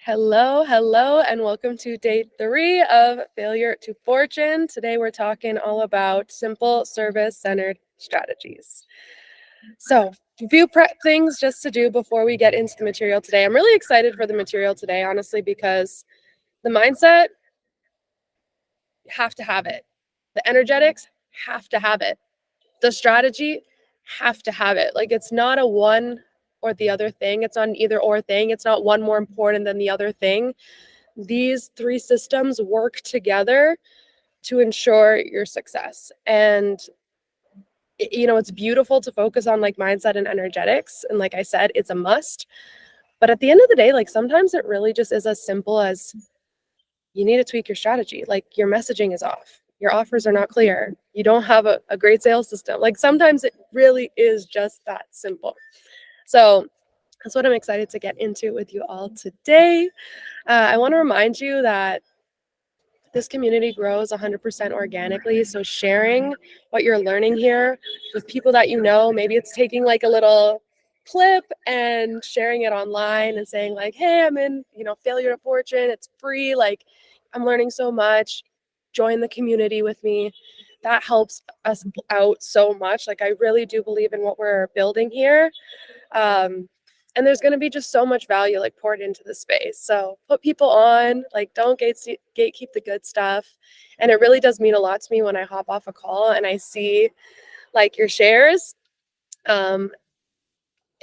Hello, and welcome to day 3 of Failure to Fortune. Today we're talking all about simple service-centered strategies. So, a few prep things just to do before we get into the material today. I'm really excited for the material today, honestly, because the mindset, have to have it. The energetics, have to have it. The strategy, have to have it. Like, it's not a one or the other thing. It's not an either or thing. It's not one more important than the other thing. These 3 systems work together to ensure your success. And it's beautiful to focus on like mindset and energetics. And like I said, it's a must. But at the end of the day, like sometimes it really just is as simple as you need to tweak your strategy. Like your messaging is off. Your offers are not clear. You don't have a great sales system. Like sometimes it really is just that simple. So that's what I'm excited to get into with you all today. I want to remind you that this community grows 100% organically. So sharing what you're learning here with people that you know, maybe it's taking like a little clip and sharing it online and saying like, hey, I'm in, Failure to Fortune. It's free. Like I'm learning so much. Join the community with me. That helps us out so much. Like I really do believe in what we're building here. And there's going to be just so much value like poured into the space. So put people on, like don't gatekeep the good stuff. And it really does mean a lot to me when I hop off a call and I see like your shares. It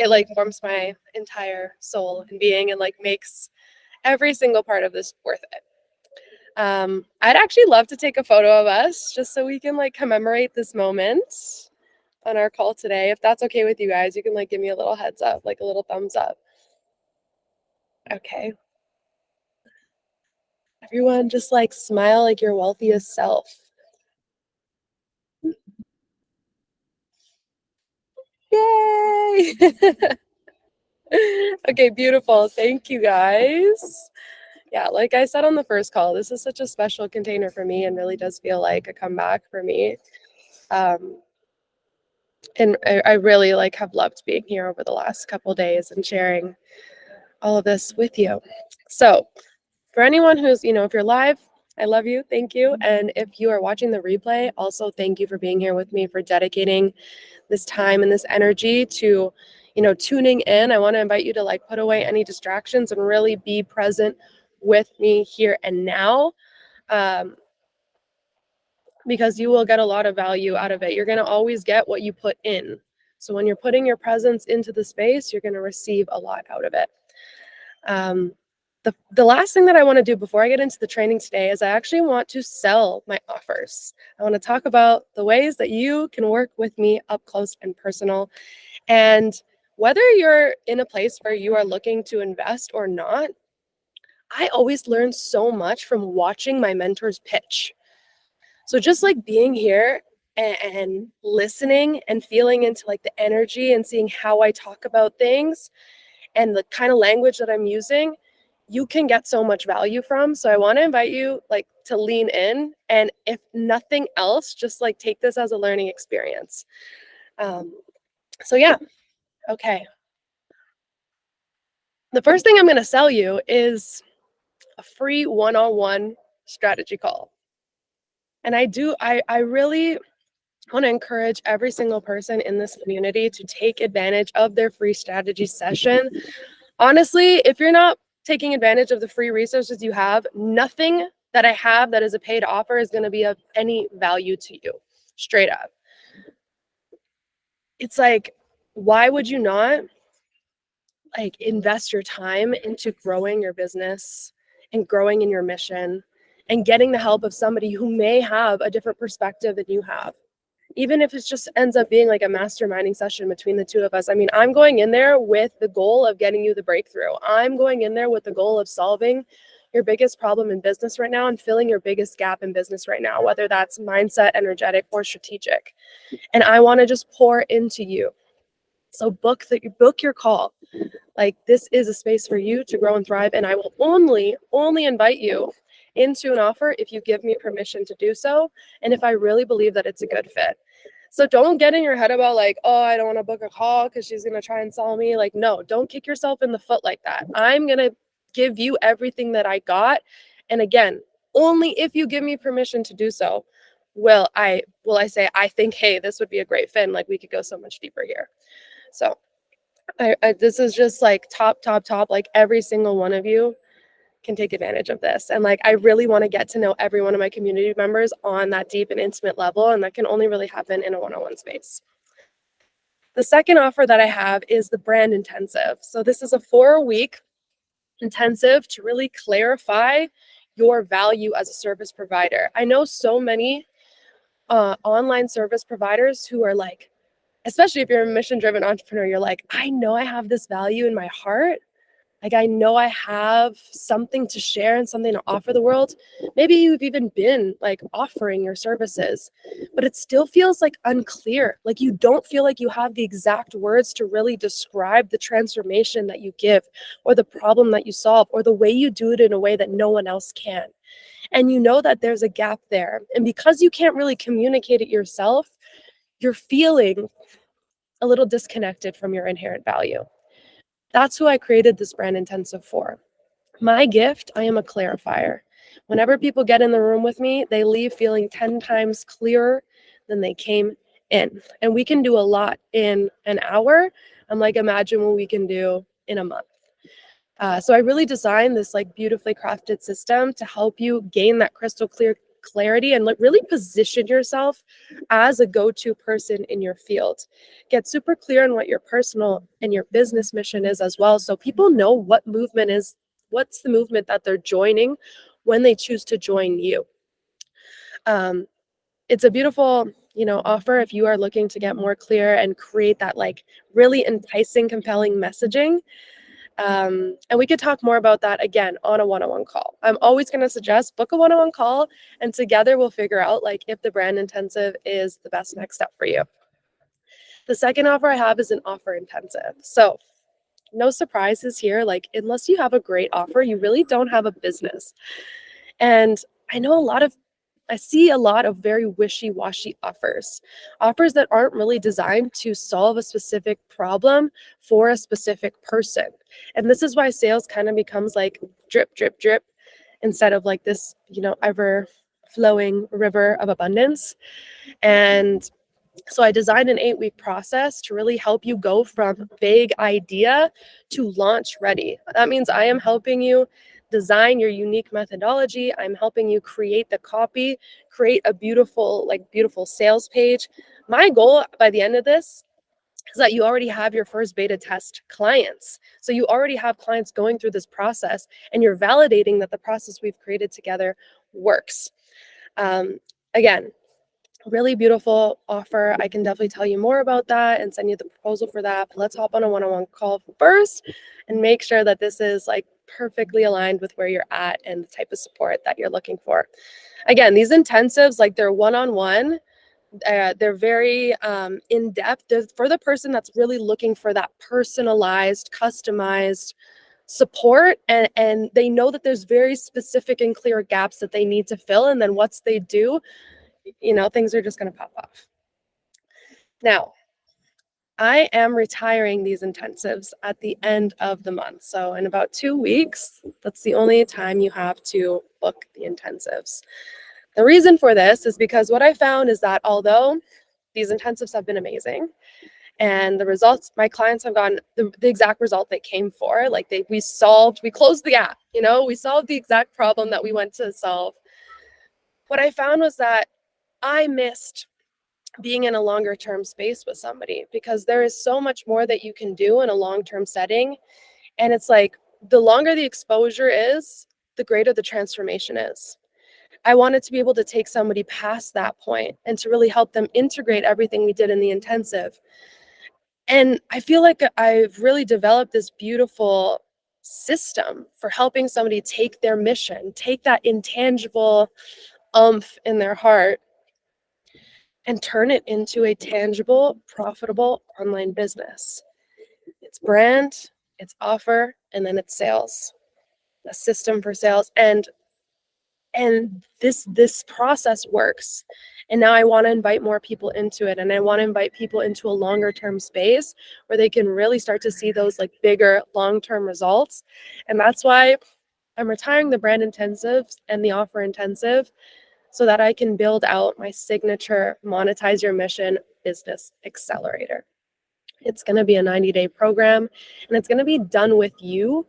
like warms my entire soul and being and like makes every single part of this worth it. I'd actually love to take a photo of us just so we can like commemorate this moment on our call today. If that's okay with you guys, you can like give me a little heads up, like a little thumbs up. Okay. Everyone just like smile like your wealthiest self. Yay! Okay, beautiful. Thank you guys. Yeah, like I said on the first call, this is such a special container for me and really does feel like a comeback for me. And I really like have loved being here over the last couple days and sharing all of this with you. So for anyone who's, if you're live, I love you. Thank you. And if you are watching the replay, also thank you for being here with me, for dedicating this time and this energy to, tuning in. I want to invite you to like put away any distractions and really be present with me here and now. Because you will get a lot of value out of it. You're going to always get what you put in. So when you're putting your presence into the space, you're going to receive a lot out of it. The last thing that I want to do before I get into the training today is I actually want to sell my offers. I want to talk about the ways that you can work with me up close and personal. And whether you're in a place where you are looking to invest or not, I always learn so much from watching my mentors pitch. So just like being here and listening and feeling into like the energy and seeing how I talk about things and the kind of language that I'm using, you can get so much value from. So I want to invite you like to lean in, and if nothing else, just like take this as a learning experience. So yeah, okay. The first thing I'm going to sell you is a free one-on-one strategy call. And I really want to encourage every single person in this community to take advantage of their free strategy session. Honestly, if you're not taking advantage of the free resources you have, nothing that I have that is a paid offer is going to be of any value to you, straight up. It's like, why would you not like invest your time into growing your business and growing in your mission and getting the help of somebody who may have a different perspective than you have? Even if it just ends up being like a masterminding session between the two of us. I mean, I'm going in there with the goal of getting you the breakthrough. I'm going in there with the goal of solving your biggest problem in business right now and filling your biggest gap in business right now, whether that's mindset, energetic, or strategic. And I want to just pour into you. So book your call. Like this is a space for you to grow and thrive. And I will only invite you into an offer if you give me permission to do so, and if I really believe that it's a good fit. So don't get in your head about like, oh, I don't want to book a call because she's going to try and sell me. Like, no, don't kick yourself in the foot like that. I'm going to give you everything that I got. And again, only if you give me permission to do so will I say I think, hey, this would be a great fit, and like we could go so much deeper here. So I this is just like top, like every single one of you can take advantage of this. And like I really want to get to know every one of my community members on that deep and intimate level, and that can only really happen in a one-on-one space. The second offer that I have is the brand intensive. So this is a 4-week intensive to really clarify your value as a service provider. I know so many online service providers who are like, especially if you're a mission driven entrepreneur, you're like, I know I have this value in my heart. Like, I know I have something to share and something to offer the world. Maybe you've even been like offering your services, but it still feels like unclear. Like, you don't feel like you have the exact words to really describe the transformation that you give, or the problem that you solve, or the way you do it in a way that no one else can. And you know that there's a gap there. And because you can't really communicate it yourself, you're feeling a little disconnected from your inherent value. That's who I created this brand intensive for. My gift, I am a clarifier. Whenever people get in the room with me, they leave feeling 10 times clearer than they came in. And we can do a lot in an hour. I'm like, imagine what we can do in a month. So I really designed this like beautifully crafted system to help you gain that crystal clear clarity and really position yourself as a go-to person in your field. Get super clear on what your personal and your business mission is as well, so people know what's the movement that they're joining when they choose to join you. It's a beautiful, offer if you are looking to get more clear and create that like really enticing, compelling messaging. And we could talk more about that again on a one-on-one call. I'm always going to suggest book a one-on-one call, and together we'll figure out like if the brand intensive is the best next step for you. The second offer I have is an offer intensive. So no surprises here. Like, unless you have a great offer, you really don't have a business. And I see a lot of very wishy-washy offers that aren't really designed to solve a specific problem for a specific person. And this is why sales kind of becomes like drip, drip, drip, instead of like this, ever flowing river of abundance. And so I designed an 8-week process to really help you go from vague idea to launch ready. That means I am helping you design your unique methodology. I'm helping you create the copy, create a beautiful sales page. My goal by the end of this is that you already have your first beta test clients. So you already have clients going through this process, and you're validating that the process we've created together works. Again, really beautiful offer. I can definitely tell you more about that and send you the proposal for that. But let's hop on a one-on-one call first and make sure that this is like perfectly aligned with where you're at and the type of support that you're looking for. Again, these intensives, like they're one-on-one. They're very in-depth. They're for the person that's really looking for that personalized, customized support, and they know that there's very specific and clear gaps that they need to fill. And then once they do, things are just going to pop off. Now, I am retiring these intensives at the end of the month. So in about 2 weeks, that's the only time you have to book the intensives. The reason for this is because what I found is that although these intensives have been amazing and the results, my clients have gotten the exact result they came for. Like we closed the gap, we solved the exact problem that we went to solve. What I found was that I missed being in a longer term space with somebody, because there is so much more that you can do in a long-term setting. And it's like, the longer the exposure is, the greater the transformation is. I wanted to be able to take somebody past that point and to really help them integrate everything we did in the intensive. And I feel like I've really developed this beautiful system for helping somebody take their mission, take that intangible umph in their heart, and turn it into a tangible, profitable online business. It's brand, it's offer, and then it's sales, a system for sales. And And this process works. And now I want to invite more people into it, and I want to invite people into a longer term space where they can really start to see those like bigger long-term results. And that's why I'm retiring the brand intensive and the offer intensive, so that I can build out my signature monetize your mission business accelerator. It's going to be a 90-day program, and it's going to be done with you,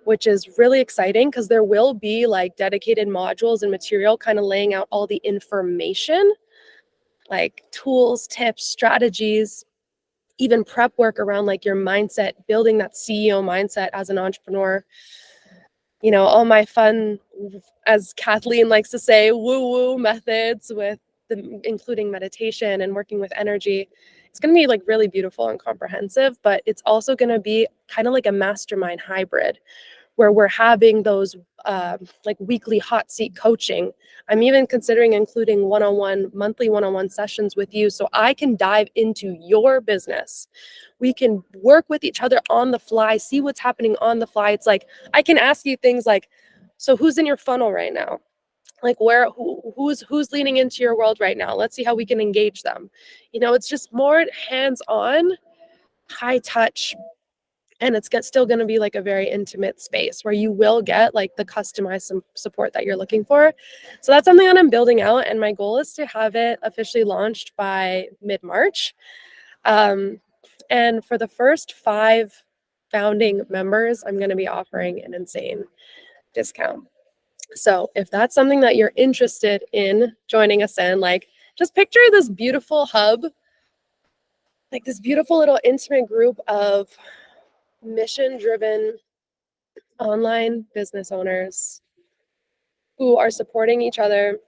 which is really exciting because there will be like dedicated modules and material kind of laying out all the information, like tools, tips, strategies, even prep work around like your mindset, building that CEO mindset as an entrepreneur. You know, all my fun, as Kathleen likes to say, woo-woo methods with including meditation and working with energy. It's going to be like really beautiful and comprehensive, but it's also going to be kind of like a mastermind hybrid where we're having those like weekly hot seat coaching. I'm even considering including monthly one-on-one sessions with you so I can dive into your business. We can work with each other on the fly, see what's happening on the fly. It's like I can ask you things like, so who's in your funnel right now? Like who's leaning into your world right now? Let's see how we can engage them. You know, it's just more hands-on, high touch, and it's still going to be like a very intimate space where you will get like the customized support that you're looking for. So that's something that I'm building out, and my goal is to have it officially launched by mid-March. And for the first 5 founding members, I'm going to be offering an insane discount. So if that's something that you're interested in joining us in, like just picture this beautiful hub, like this beautiful little intimate group of mission-driven online business owners who are supporting each other,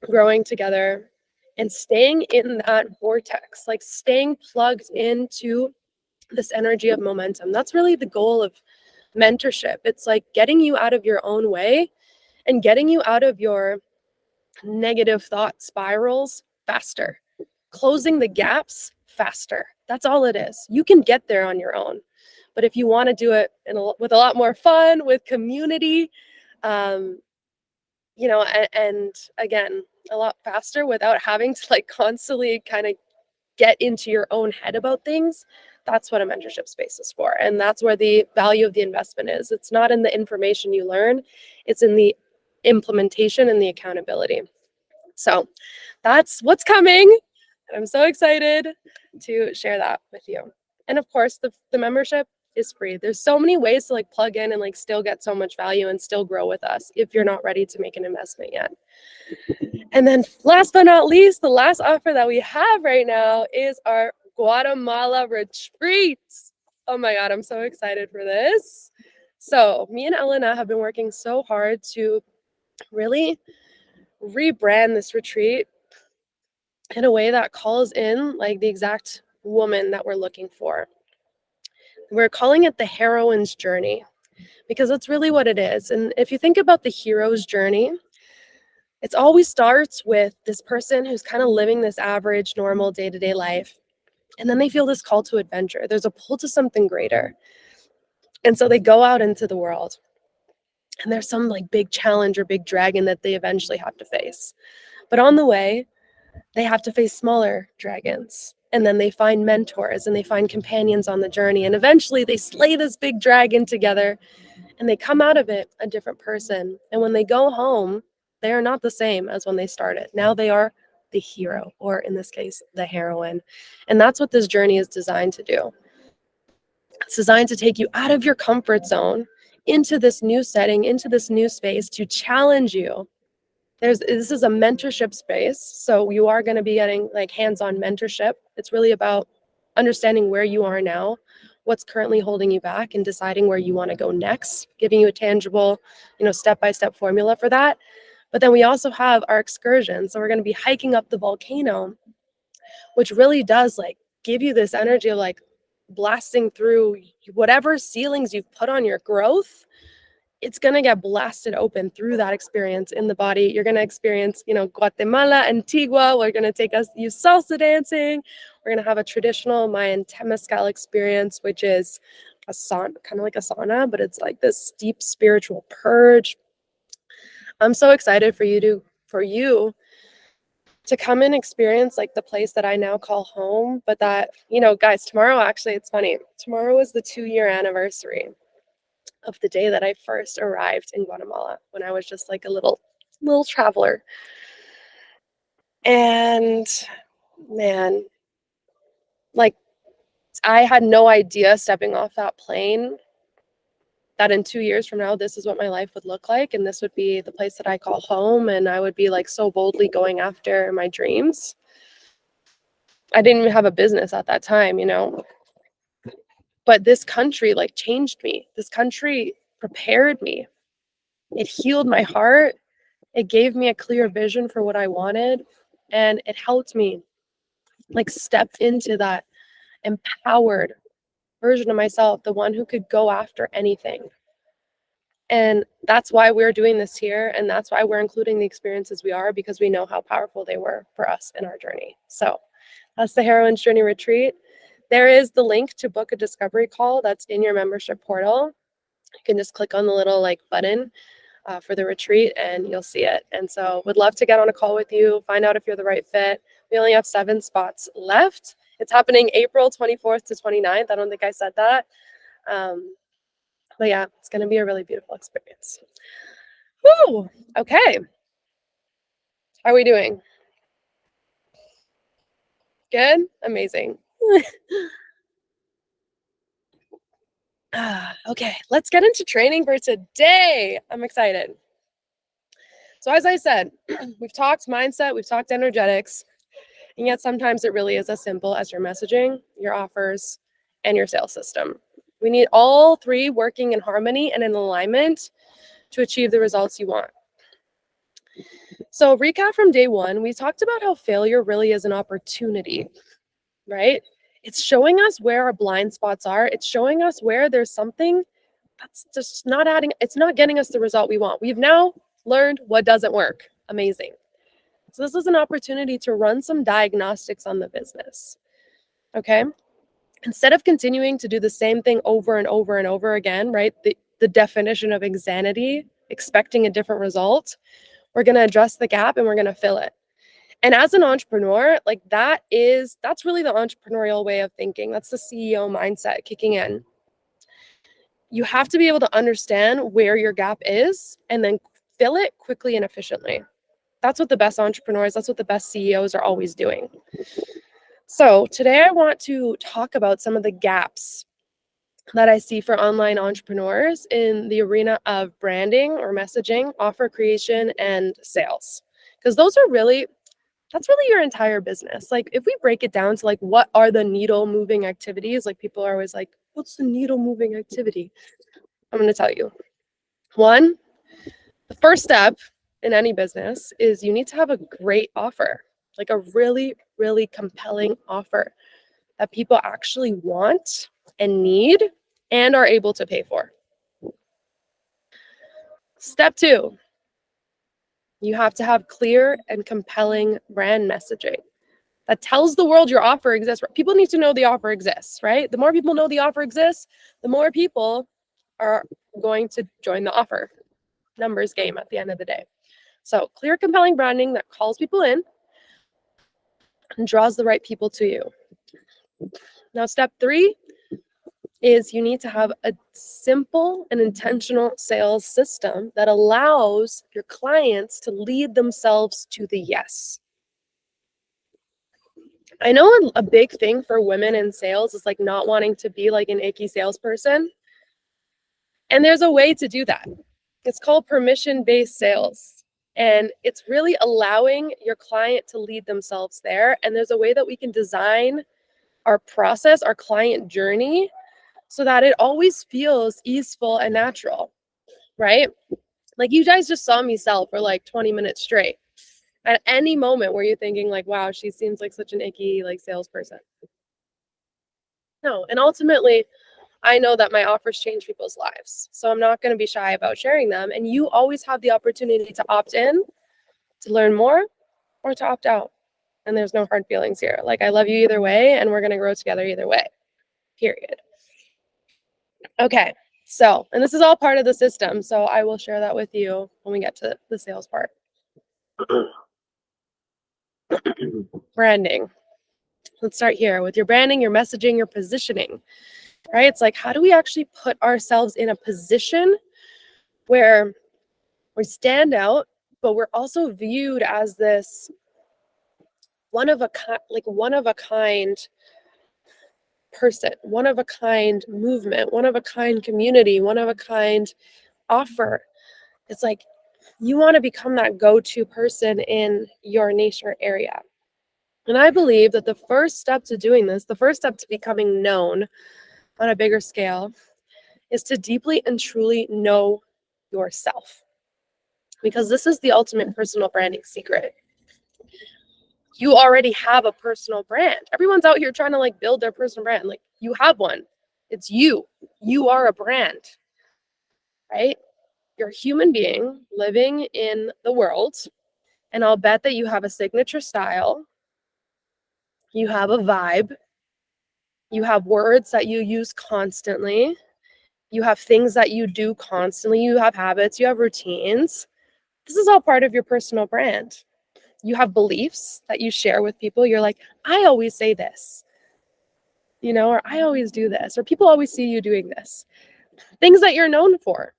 growing together, and staying in that vortex, like staying plugged into this energy of momentum. That's really the goal of mentorship. It's like getting you out of your own way and getting you out of your negative thought spirals faster, closing the gaps faster. That's all it is. You can get there on your own. But if you want to do it with a lot more fun, with community, you know, and again, a lot faster without having to like constantly kind of get into your own head about things, that's what a mentorship space is for. And that's where the value of the investment is. It's not in the information you learn, it's in the implementation and the accountability. So that's what's coming. And I'm so excited to share that with you. And of course, the membership is free. There's so many ways to like plug in and like still get so much value and still grow with us if you're not ready to make an investment yet. And then last but not least, the last offer that we have right now is our Guatemala retreat. Oh my God, I'm so excited for this. So me and Elena have been working so hard to really rebrand this retreat in a way that calls in like the exact woman that we're looking for. We're calling it the heroine's journey because that's really what it is. And if you think about the hero's journey, it always starts with this person who's kind of living this average, normal day-to-day life. And then they feel this call to adventure. There's a pull to something greater. And so they go out into the world. And there's some like big challenge or big dragon that they eventually have to face. But on the way, they have to face smaller dragons. And then they find mentors and they find companions on the journey. And eventually they slay this big dragon together and they come out of it a different person. And when they go home, they are not the same as when they started. Now they are the hero, or in this case, the heroine. And that's what this journey is designed to do. It's designed to take you out of your comfort zone into this new setting, into this new space to challenge you. This is a mentorship space, so you are going to be getting like hands-on mentorship. It's really about understanding where you are now, what's currently holding you back, and deciding where you want to go next, giving you a tangible, step-by-step formula for that. But then we also have our excursion. So we're going to be hiking up the volcano, which really does like give you this energy of like blasting through whatever ceilings you've put on your growth. It's going to get blasted open through that experience in the body. You're going to experience, Guatemala, Antigua. We're going to take us use salsa dancing. We're going to have a traditional Mayan temazcal experience, which is a sauna, kind of like a sauna, but it's like this deep spiritual purge. I'm so excited for you to come and experience like the place that I now call home. But that, guys, tomorrow actually, it's funny. Tomorrow is the 2-year anniversary of the day that I first arrived in Guatemala when I was just like a little traveler. And man, like I had no idea stepping off that plane that in 2 years from now, this is what my life would look like. And this would be the place that I call home. And I would be like so boldly going after my dreams. I didn't even have a business at that time. But this country like changed me. This country prepared me. It healed my heart. It gave me a clear vision for what I wanted. And it helped me like step into that empowered version of myself, the one who could go after anything. And that's why we're doing this here. And that's why we're including the experiences we are, because we know how powerful they were for us in our journey. So that's the Heroine's Journey Retreat. There is the link to book a discovery call that's in your membership portal. You can just click on the little like button for the retreat and you'll see it. And so would love to get on a call with you, find out if you're the right fit. We only have 7 spots left. It's happening April 24th to 29th. I don't think I said that. But yeah, it's going to be a really beautiful experience. Woo! Okay. How are we doing? Good? Amazing. Okay, let's get into training for today. I'm excited. So as I said, we've talked mindset, we've talked energetics, and yet sometimes it really is as simple as your messaging, your offers, and your sales system. We need all 3 working in harmony and in alignment to achieve the results you want. So recap from day 1, we talked about how failure really is an opportunity, right? It's showing us where our blind spots are. It's showing us where there's something that's just not adding, it's not getting us the result we want. We've now learned what doesn't work. Amazing. So this is an opportunity to run some diagnostics on the business. Okay. Instead of continuing to do the same thing over and over and over again, right? The definition of insanity, expecting a different result, we're going to address the gap and we're going to fill it. And as an entrepreneur, like that's really the entrepreneurial way of thinking. That's the CEO mindset kicking in. You have to be able to understand where your gap is and then fill it quickly and efficiently. That's what the best entrepreneurs, that's what the best CEOs are always doing. So today I want to talk about some of the gaps that I see for online entrepreneurs in the arena of branding or messaging, offer creation, and sales. Because that's really your entire business. Like if we break it down to like what are the needle moving activities, like people are always like, what's the needle moving activity? I'm going to tell you. 1, the first step in any business is you need to have a great offer, like a really, really compelling offer that people actually want and need and are able to pay for. Step 2, you have to have clear and compelling brand messaging that tells the world your offer exists. People need to know the offer exists, right? The more people know the offer exists, the more people are going to join the offer. Numbers game at the end of the day. So clear, compelling branding that calls people in and draws the right people to you. Now, step 3 is you need to have a simple and intentional sales system that allows your clients to lead themselves to the yes. I know a big thing for women in sales is like not wanting to be like an icky salesperson. And there's a way to do that. It's called permission-based sales. And it's really allowing your client to lead themselves there. And there's a way that we can design our process, our client journey, so that it always feels easeful and natural, right? Like you guys just saw me sell for like 20 minutes straight. At any moment were you thinking like, wow, she seems like such an icky like salesperson? No. And ultimately, I know that my offers change people's lives. So I'm not going to be shy about sharing them. And you always have the opportunity to opt in, to learn more, or to opt out. And there's no hard feelings here. Like I love you either way, and we're going to grow together either way. Period. Okay. So, and this is all part of the system. So I will share that with you when we get to the sales part. Branding. Let's start here with your branding, your messaging, your positioning, right? It's like, how do we actually put ourselves in a position where we stand out, but we're also viewed as this one of a kind person, one of a kind movement, one of a kind community, one of a kind offer. It's like you want to become that go-to person in your niche or area. And I believe that the first step to doing this, the first step to becoming known on a bigger scale, is to deeply and truly know yourself. Because this is the ultimate personal branding secret. You already have a personal brand. Everyone's out here trying to like build their personal brand. Like you have one. It's you. You are a brand, right? You're a human being living in the world. And I'll bet that you have a signature style. You have a vibe. You have words that you use constantly. You have things that you do constantly. You have habits. You have routines. This is all part of your personal brand. You have beliefs that you share with people. You're like, I always say this, or I always do this, or people always see you doing this. Things that you're known for.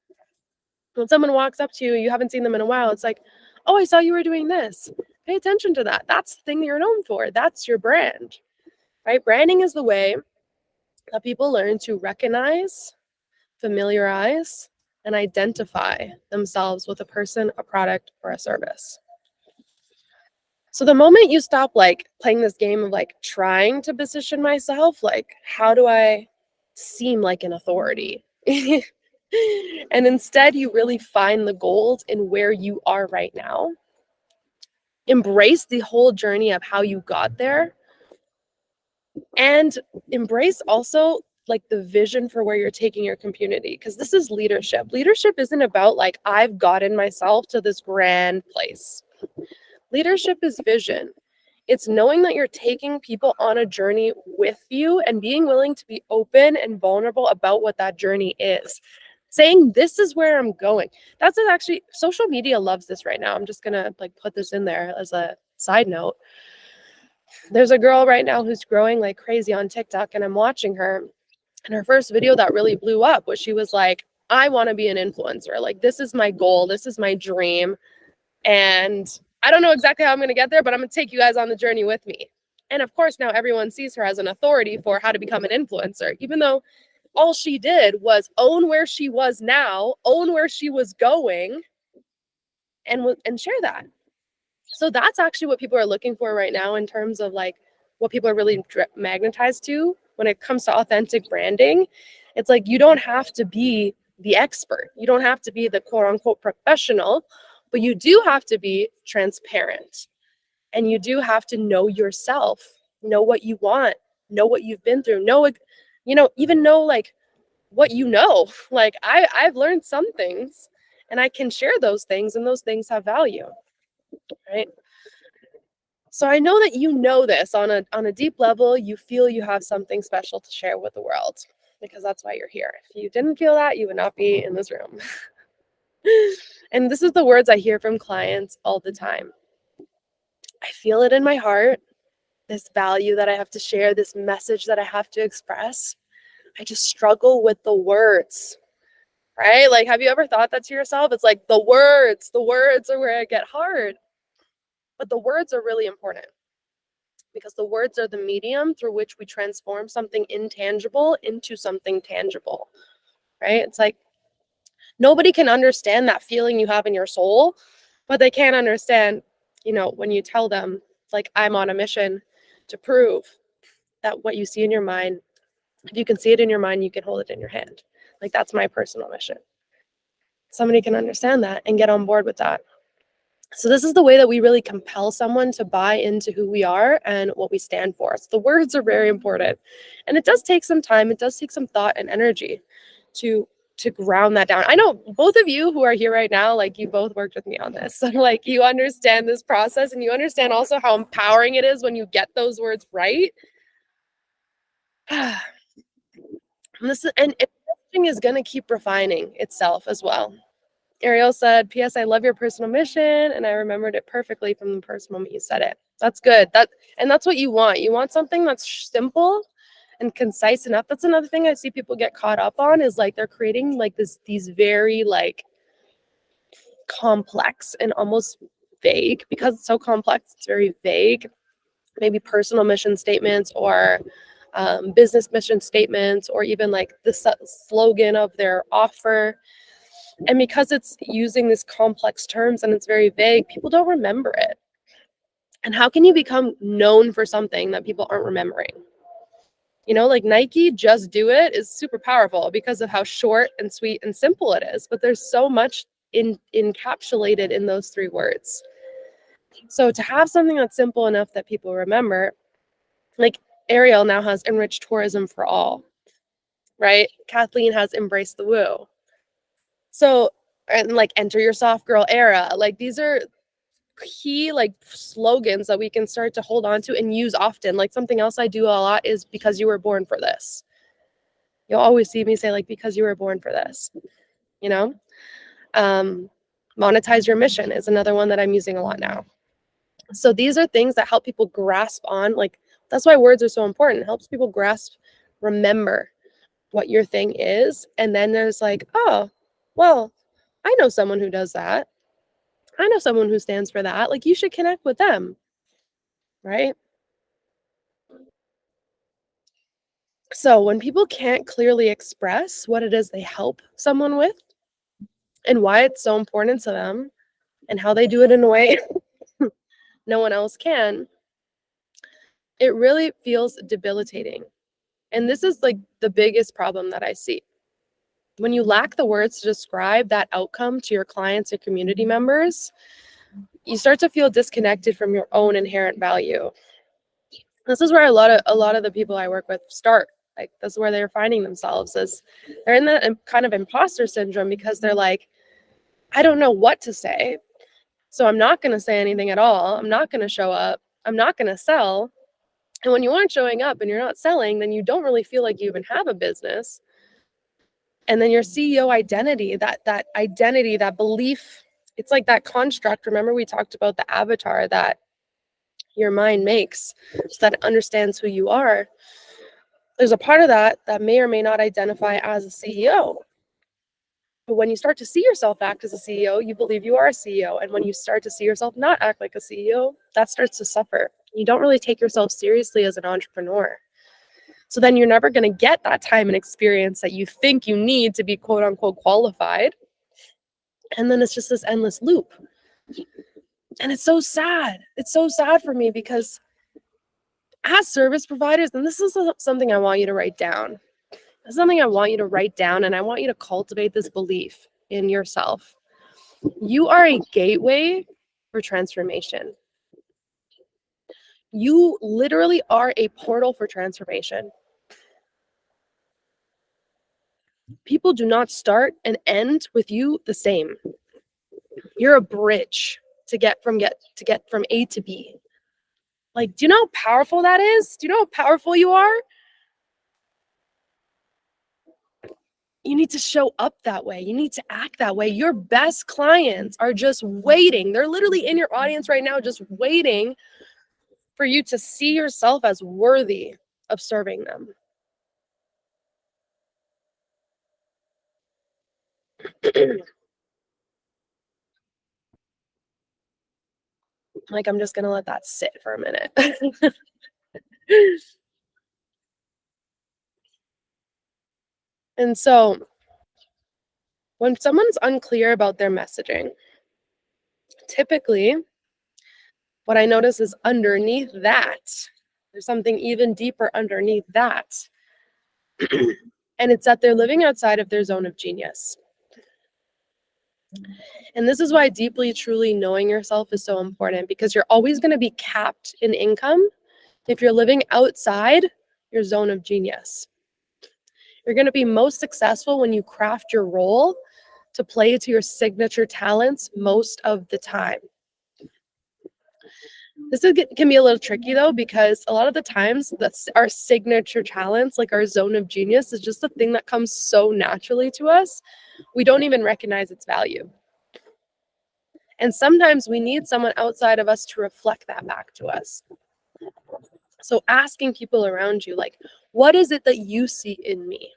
When someone walks up to you, you haven't seen them in a while, it's like, oh, I saw you were doing this. Pay attention to that. That's the thing that you're known for. That's your brand, right? Branding is the way that people learn to recognize, familiarize, and identify themselves with a person, a product, or a service. So the moment you stop like playing this game of like trying to position myself, like how do I seem like an authority? And instead you really find the gold in where you are right now. Embrace the whole journey of how you got there, and embrace also like the vision for where you're taking your community, because this is leadership. Leadership isn't about like I've gotten myself to this grand place. Leadership is vision. It's knowing that you're taking people on a journey with you and being willing to be open and vulnerable about what that journey is. Saying this is where I'm going. That's actually, social media loves this right now. I'm just gonna like put this in there as a side note. There's a girl right now who's growing like crazy on TikTok, and I'm watching her. And her first video that really blew up was she was like, I want to be an influencer. Like, this is my goal. This is my dream. And I don't know exactly how I'm going to get there, but I'm going to take you guys on the journey with me. And of course, now everyone sees her as an authority for how to become an influencer, even though all she did was own where she was now, own where she was going, and share that. So that's actually what people are looking for right now in terms of like what people are really magnetized to when it comes to authentic branding. It's like you don't have to be the expert. You don't have to be the quote unquote professional, but you do have to be transparent. And you do have to know yourself, know what you want, know what you've been through, even know like what you know. Like I've learned some things and I can share those things, and those things have value, right? So I know that you know this on a deep level. You feel you have something special to share with the world, because that's why you're here. If you didn't feel that, you would not be in this room. And this is the words I hear from clients all the time. I feel it in my heart, this value that I have to share, this message that I have to express. I just struggle with the words, right? Like, have you ever thought that to yourself? It's like the words are where I get hard. But the words are really important, because the words are the medium through which we transform something intangible into something tangible, right? It's like nobody can understand that feeling you have in your soul, but they can't understand, when you tell them, like, I'm on a mission to prove that what you see in your mind, if you can see it in your mind, you can hold it in your hand. Like, that's my personal mission. Somebody can understand that and get on board with that. So this is the way that we really compel someone to buy into who we are and what we stand for. So the words are very important. And it does take some time. It does take some thought and energy to ground that down. I know both of you who are here right now, like, you both worked with me on this. So like, you understand this process, and you understand also how empowering it is when you get those words right. And messaging is going to keep refining itself as well. Ariel said, "P.S. I love your personal mission, and I remembered it perfectly from the first moment you said it." That's good. That's what you want. You want something that's simple and concise enough. That's another thing I see people get caught up on is like they're creating like these very like complex and almost vague, because it's so complex. It's very vague. Maybe personal mission statements or business mission statements, or even like the slogan of their offer. And because it's using these complex terms and it's very vague, people don't remember it. And how can you become known for something that people aren't remembering? You know, like Nike, "Just Do It" is super powerful because of how short and sweet and simple it is. But there's so much encapsulated in those 3 words. So to have something that's simple enough that people remember, like Ariel now has "Enrich Tourism for All," right? Kathleen has "Embrace the Woo." So, and like "Enter Your Soft Girl Era." Like these are key like slogans that we can start to hold on to and use often. Like something else I do a lot is "Because you were born for this." You'll always see me say like "Because you were born for this," you know? Monetize your mission is another one that I'm using a lot now. So these are things that help people grasp on, like that's why words are so important. It helps people grasp, remember what your thing is. And then there's like, oh, well, I know someone who does that. I know someone who stands for that. Like you should connect with them, right? So when people can't clearly express what it is they help someone with and why it's so important to them and how they do it in a way no one else can, it really feels debilitating. And this is like the biggest problem that I see. When you lack the words to describe that outcome to your clients or community members, you start to feel disconnected from your own inherent value. This is where a lot of the people I work with start. Like that's where they're finding themselves, is they're in that kind of imposter syndrome because they're like, I don't know what to say. So I'm not going to say anything at all. I'm not going to show up. I'm not going to sell. And when you aren't showing up and you're not selling, then you don't really feel like you even have a business. And then your CEO identity, that identity, that belief, it's like that construct. Remember we talked about the avatar that your mind makes so that it understands who you are. There's a part of that that may or may not identify as a CEO. But when you start to see yourself act as a CEO, you believe you are a CEO. And when you start to see yourself not act like a CEO, that starts to suffer. You don't really take yourself seriously as an entrepreneur. So then you're never going to get that time and experience that you think you need to be quote unquote qualified. And then it's just this endless loop. And it's so sad. It's so sad for me because as service providers, and this is something I want you to write down. This is something I want you to write down, and I want you to cultivate this belief in yourself. You are a gateway for transformation. You literally are a portal for transformation. People do not start and end with you the same. You're a bridge to get from A to B. Like, do you know how powerful that is? Do you know how powerful you are? You need to show up that way. You need to act that way. Your best clients are just waiting. They're literally in your audience right now, just waiting for you to see yourself as worthy of serving them. Like, I'm just going to let that sit for a minute. And so when someone's unclear about their messaging, typically what I notice is underneath that, there's something even deeper underneath that. And it's that they're living outside of their zone of genius. And this is why deeply, truly knowing yourself is so important, because you're always going to be capped in income if you're living outside your zone of genius. You're going to be most successful when you craft your role to play to your signature talents most of the time. Can be a little tricky though, because a lot of the times that's our signature talents, like our zone of genius, is just the thing that comes so naturally to us. We don't even recognize its value. And sometimes we need someone outside of us to reflect that back to us. So asking people around you, like, what is it that you see in me?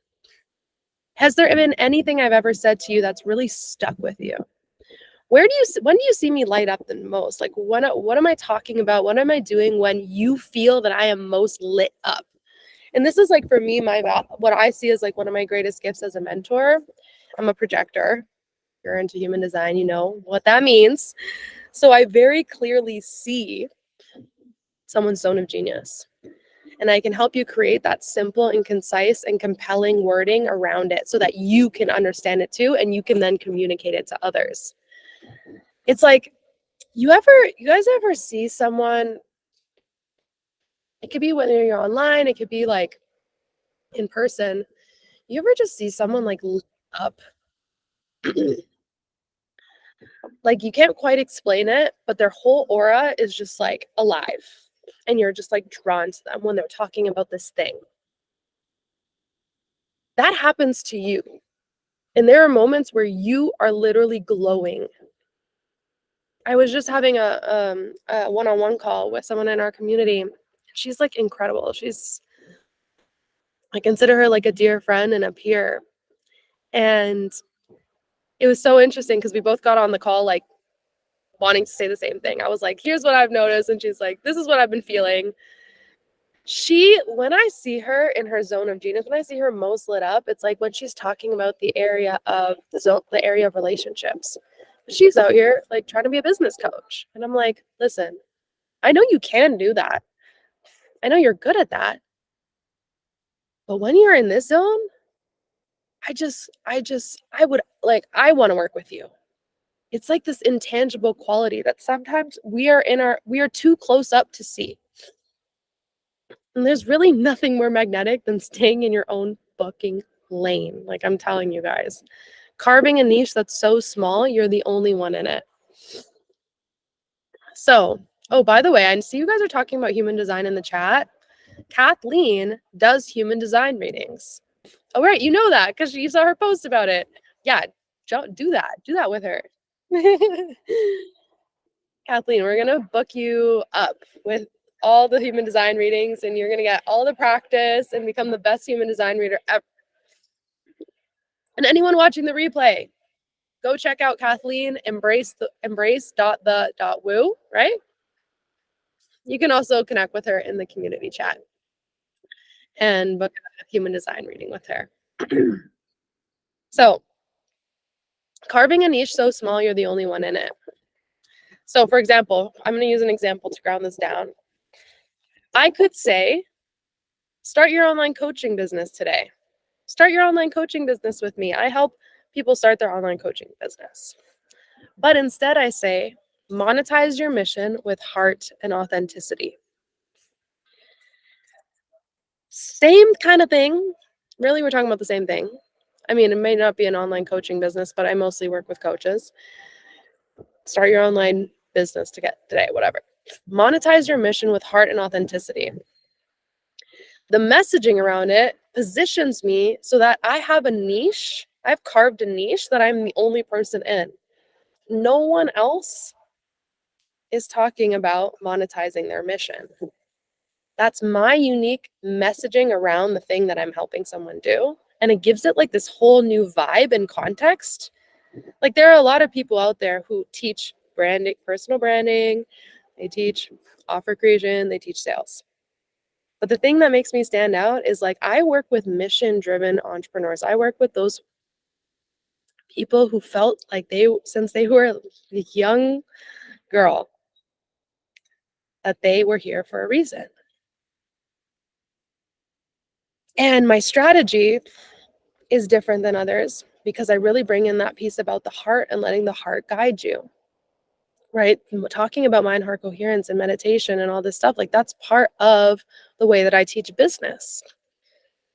Has there been anything I've ever said to you that's really stuck with you? When do you see me light up the most? Like, what am I talking about? What am I doing when you feel that I am most lit up? And this is like, for me, what I see as like one of my greatest gifts as a mentor. I'm a projector. If you're into human design, you know what that means. So I very clearly see someone's zone of genius. And I can help you create that simple and concise and compelling wording around it so that you can understand it too, and you can then communicate it to others. It's like, you guys ever see someone, it could be whether you're online, it could be like in person, you ever just see someone like lit up? Like, you can't quite explain it, but their whole aura is just like alive. And you're just like drawn to them when they're talking about this thing. That happens to you. And there are moments where you are literally glowing. I was just having a one-on-one call with someone in our community. She's like incredible. I consider her like a dear friend and a peer. And it was so interesting because we both got on the call like wanting to say the same thing. I was like, here's what I've noticed. And she's like, this is what I've been feeling. When I see her in her zone of genius, when I see her most lit up, it's like when she's talking about the area of relationships. She's out here like trying to be a business coach. And I'm like, listen, I know you can do that. I know you're good at that. But when you're in this zone, I want to work with you. It's like this intangible quality that sometimes we are too close up to see. And there's really nothing more magnetic than staying in your own fucking lane. Like, I'm telling you guys, carving a niche that's so small, you're the only one in it. So, oh, by the way, I see you guys are talking about human design in the chat. Kathleen does human design readings. Oh, right. You know that because you saw her post about it. Yeah, do that. Do that with her. Kathleen, we're going to book you up with all the human design readings, and you're going to get all the practice and become the best human design reader ever. And anyone watching the replay, go check out Kathleen, embrace.the.woo, right? You can also connect with her in the community chat and book a human design reading with her. So, carving a niche so small, you're the only one in it. So, for example, I'm going to use an example to ground this down. I could say, start your online coaching business today. Start your online coaching business with me. I help people start their online coaching business. But instead, I say, monetize your mission with heart and authenticity. Same kind of thing. Really, we're talking about the same thing. I mean, it may not be an online coaching business, but I mostly work with coaches. Start your online business today, whatever. Monetize your mission with heart and authenticity. The messaging around it positions me so that I have a niche. I've carved a niche that I'm the only person in. No one else is talking about monetizing their mission. That's my unique messaging around the thing that I'm helping someone do. And it gives it like this whole new vibe and context. Like, there are a lot of people out there who teach branding, personal branding, they teach offer creation, they teach sales. But the thing that makes me stand out is like, I work with mission-driven entrepreneurs. I work with those people who felt like since they were a young girl, that they were here for a reason. And my strategy is different than others because I really bring in that piece about the heart and letting the heart guide you, right? Talking about mind heart coherence and meditation and all this stuff, like, that's part of the way that I teach business.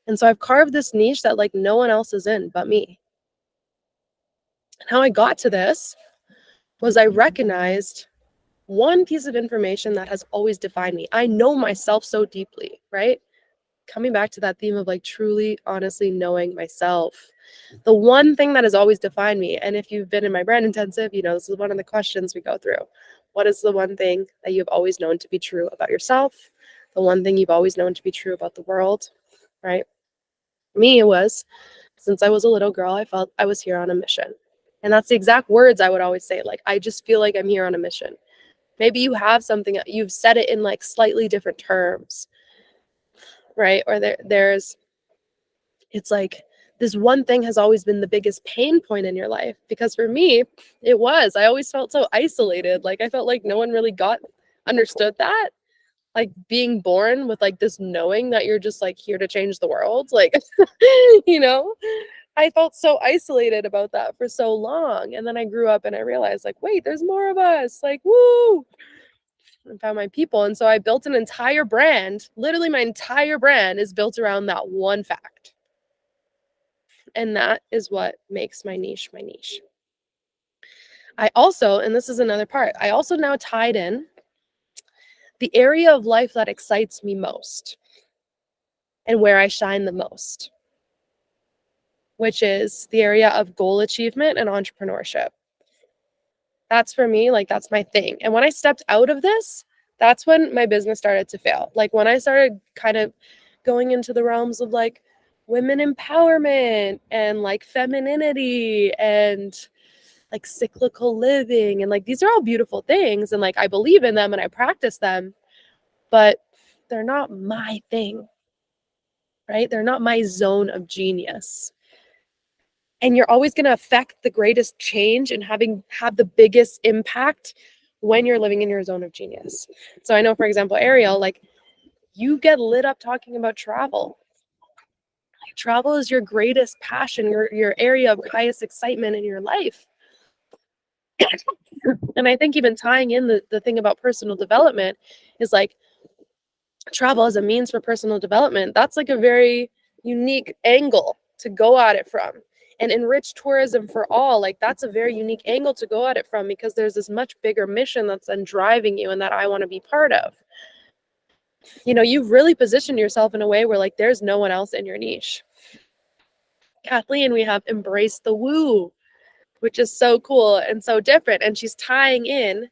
And so I've carved this niche that like no one else is in but me. And how I got to this was I recognized one piece of information that has always defined me. I know myself so deeply, right? Coming back to that theme of like truly, honestly knowing myself. The one thing that has always defined me, and if you've been in my brand intensive, you know, this is one of the questions we go through. What is the one thing that you've always known to be true about yourself? The one thing you've always known to be true about the world, right? For me, it was since I was a little girl, I felt I was here on a mission. And that's the exact words I would always say. Like, I just feel like I'm here on a mission. Maybe you have something, you've said it in like slightly different terms, right? Or it's like this one thing has always been the biggest pain point in your life. Because for me, I always felt so isolated. Like, I felt like no one really understood that. Like being born with like this knowing that you're just like here to change the world. Like, you know, I felt so isolated about that for so long. And then I grew up and I realized, like, wait, there's more of us. Like, woo. And found my people. And so I built an entire brand. Literally, my entire brand is built around that one fact. And that is what makes my niche my niche. I also, and this is another part, I also now tied in the area of life that excites me most and where I shine the most, which is the area of goal achievement and entrepreneurship. That's for me, like, that's my thing. And when I stepped out of this, that's when my business started to fail. Like, when I started kind of going into the realms of like women empowerment and like femininity and like cyclical living, and like these are all beautiful things, and like I believe in them and I practice them, but they're not my thing, right? They're not my zone of genius. And you're always going to affect the greatest change and have the biggest impact when you're living in your zone of genius. So I know, for example, Ariel, like, you get lit up talking about travel. Like, travel is your greatest passion, your area of highest excitement in your life. And I think even tying in the thing about personal development is like travel as a means for personal development. That's like a very unique angle to go at it from. And enrich tourism for all, like, that's a very unique angle to go at it from, because there's this much bigger mission that's then driving you and that I want to be part of. You know, you've really positioned yourself in a way where like there's no one else in your niche. Kathleen, we have embraced the woo, which is so cool and so different. And she's tying in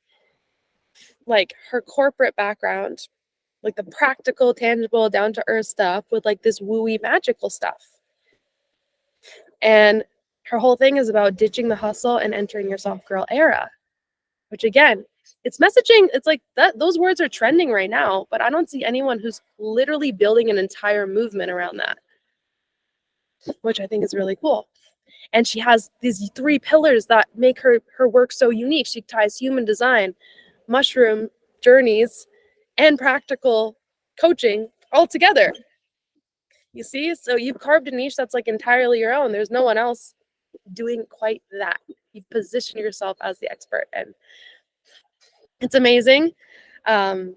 like her corporate background, like the practical, tangible, down to earth stuff with like this wooey magical stuff. And her whole thing is about ditching the hustle and entering your soft girl era, which again, it's messaging. It's like that, those words are trending right now, but I don't see anyone who's literally building an entire movement around that, which I think is really cool. And she has these 3 pillars that make her work so unique. She ties human design, mushroom journeys, and practical coaching all together. You see? So you've carved a niche that's like entirely your own. There's no one else doing quite that. You've positioned yourself as the expert, and it's amazing to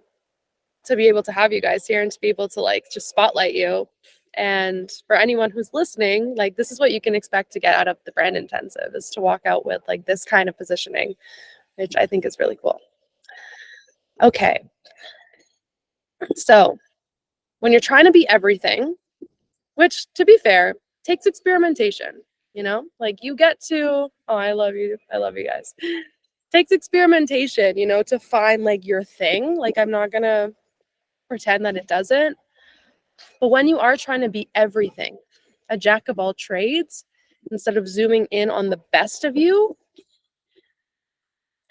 be able to have you guys here and to be able to like just spotlight you. And for anyone who's listening, like, this is what you can expect to get out of the brand intensive, is to walk out with like this kind of positioning, which I think is really cool. Okay. So when you're trying to be everything, which to be fair, takes experimentation, you know, like you get to, oh, I love you guys. Takes experimentation, you know, to find like your thing. Like, I'm not gonna pretend that it doesn't. But when you are trying to be everything, a jack of all trades, instead of zooming in on the best of you,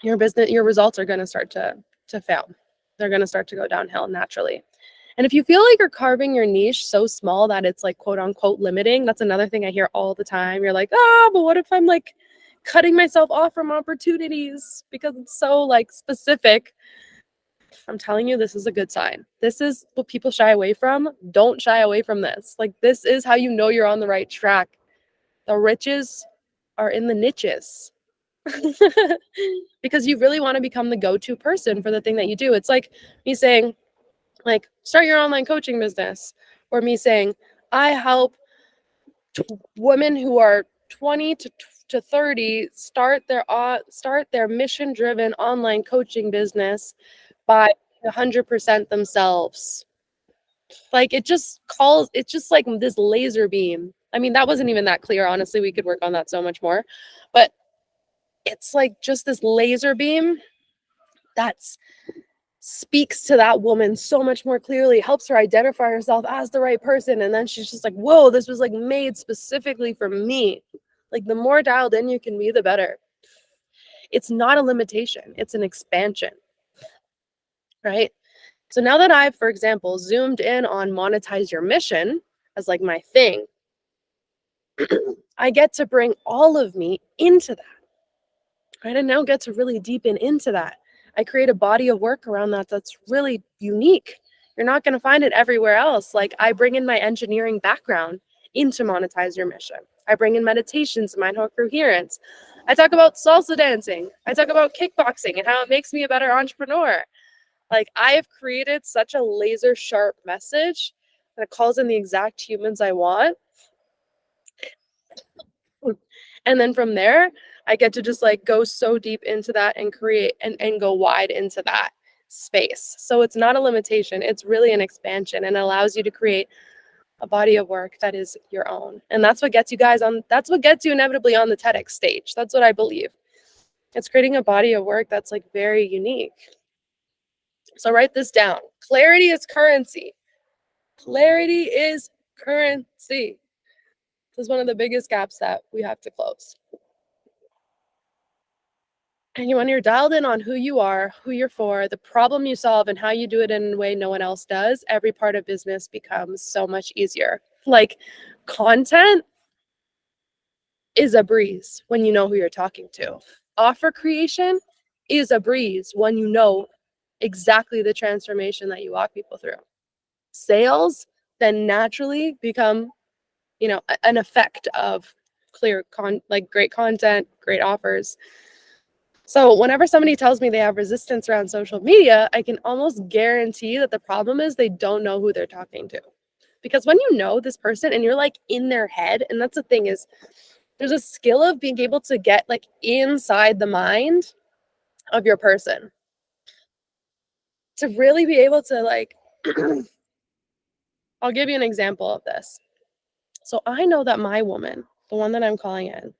your results are going to start to fail. They're going to start to go downhill naturally. And if you feel like you're carving your niche so small that it's like quote unquote limiting, that's another thing I hear all the time. You're like, but what if I'm like cutting myself off from opportunities because it's so like specific? I'm telling you, this is a good sign. This is what people shy away from. Don't shy away from this. Like, this is how you know you're on the right track. The riches are in the niches. Because you really want to become the go-to person for the thing that you do. It's like me saying, like, start your online coaching business, or me saying, I help women who are 20 to to 30 start their mission-driven online coaching business by 100% themselves. Like it's just like this laser beam. I mean, that wasn't even that clear, honestly. We could work on that so much more. But it's like just this laser beam that's speaks to that woman so much more clearly, helps her identify herself as the right person. And then she's just like, whoa, this was like made specifically for me. Like the more dialed in you can be, the better. It's not a limitation, it's an expansion, right? So now that I've, for example, zoomed in on monetize your mission as like my thing, I get to bring all of me into that, right? I now get to really deepen into that. I create a body of work around that that's really unique. You're not going to find it everywhere else. Like I bring in my engineering background into monetize your mission. I bring in meditations, mindful coherence. I talk about salsa dancing. I talk about kickboxing and how it makes me a better entrepreneur. Like I have created such a laser sharp message that calls in the exact humans I want. And then from there, I get to just like go so deep into that and create and go wide into that space. So it's not a limitation, it's really an expansion and allows you to create a body of work that is your own. And that's what gets you guys on, that's what gets you inevitably on the TEDx stage. That's what I believe. It's creating a body of work that's like very unique. So write this down. Clarity is currency. Clarity is currency. This is one of the biggest gaps that we have to close. And when you're dialed in on who you are, who you're for, the problem you solve, and how you do it in a way no one else does, every part of business becomes so much easier. Like content is a breeze when you know who you're talking to. Offer creation is a breeze when you know exactly the transformation that you walk people through. Sales then naturally become, an effect of great content, great offers. So whenever somebody tells me they have resistance around social media, I can almost guarantee that the problem is they don't know who they're talking to. Because when you know this person and you're like in their head, and that's the thing is there's a skill of being able to get like inside the mind of your person to really be able to like I'll give you an example of this. So I know that my woman, the one that I'm calling in,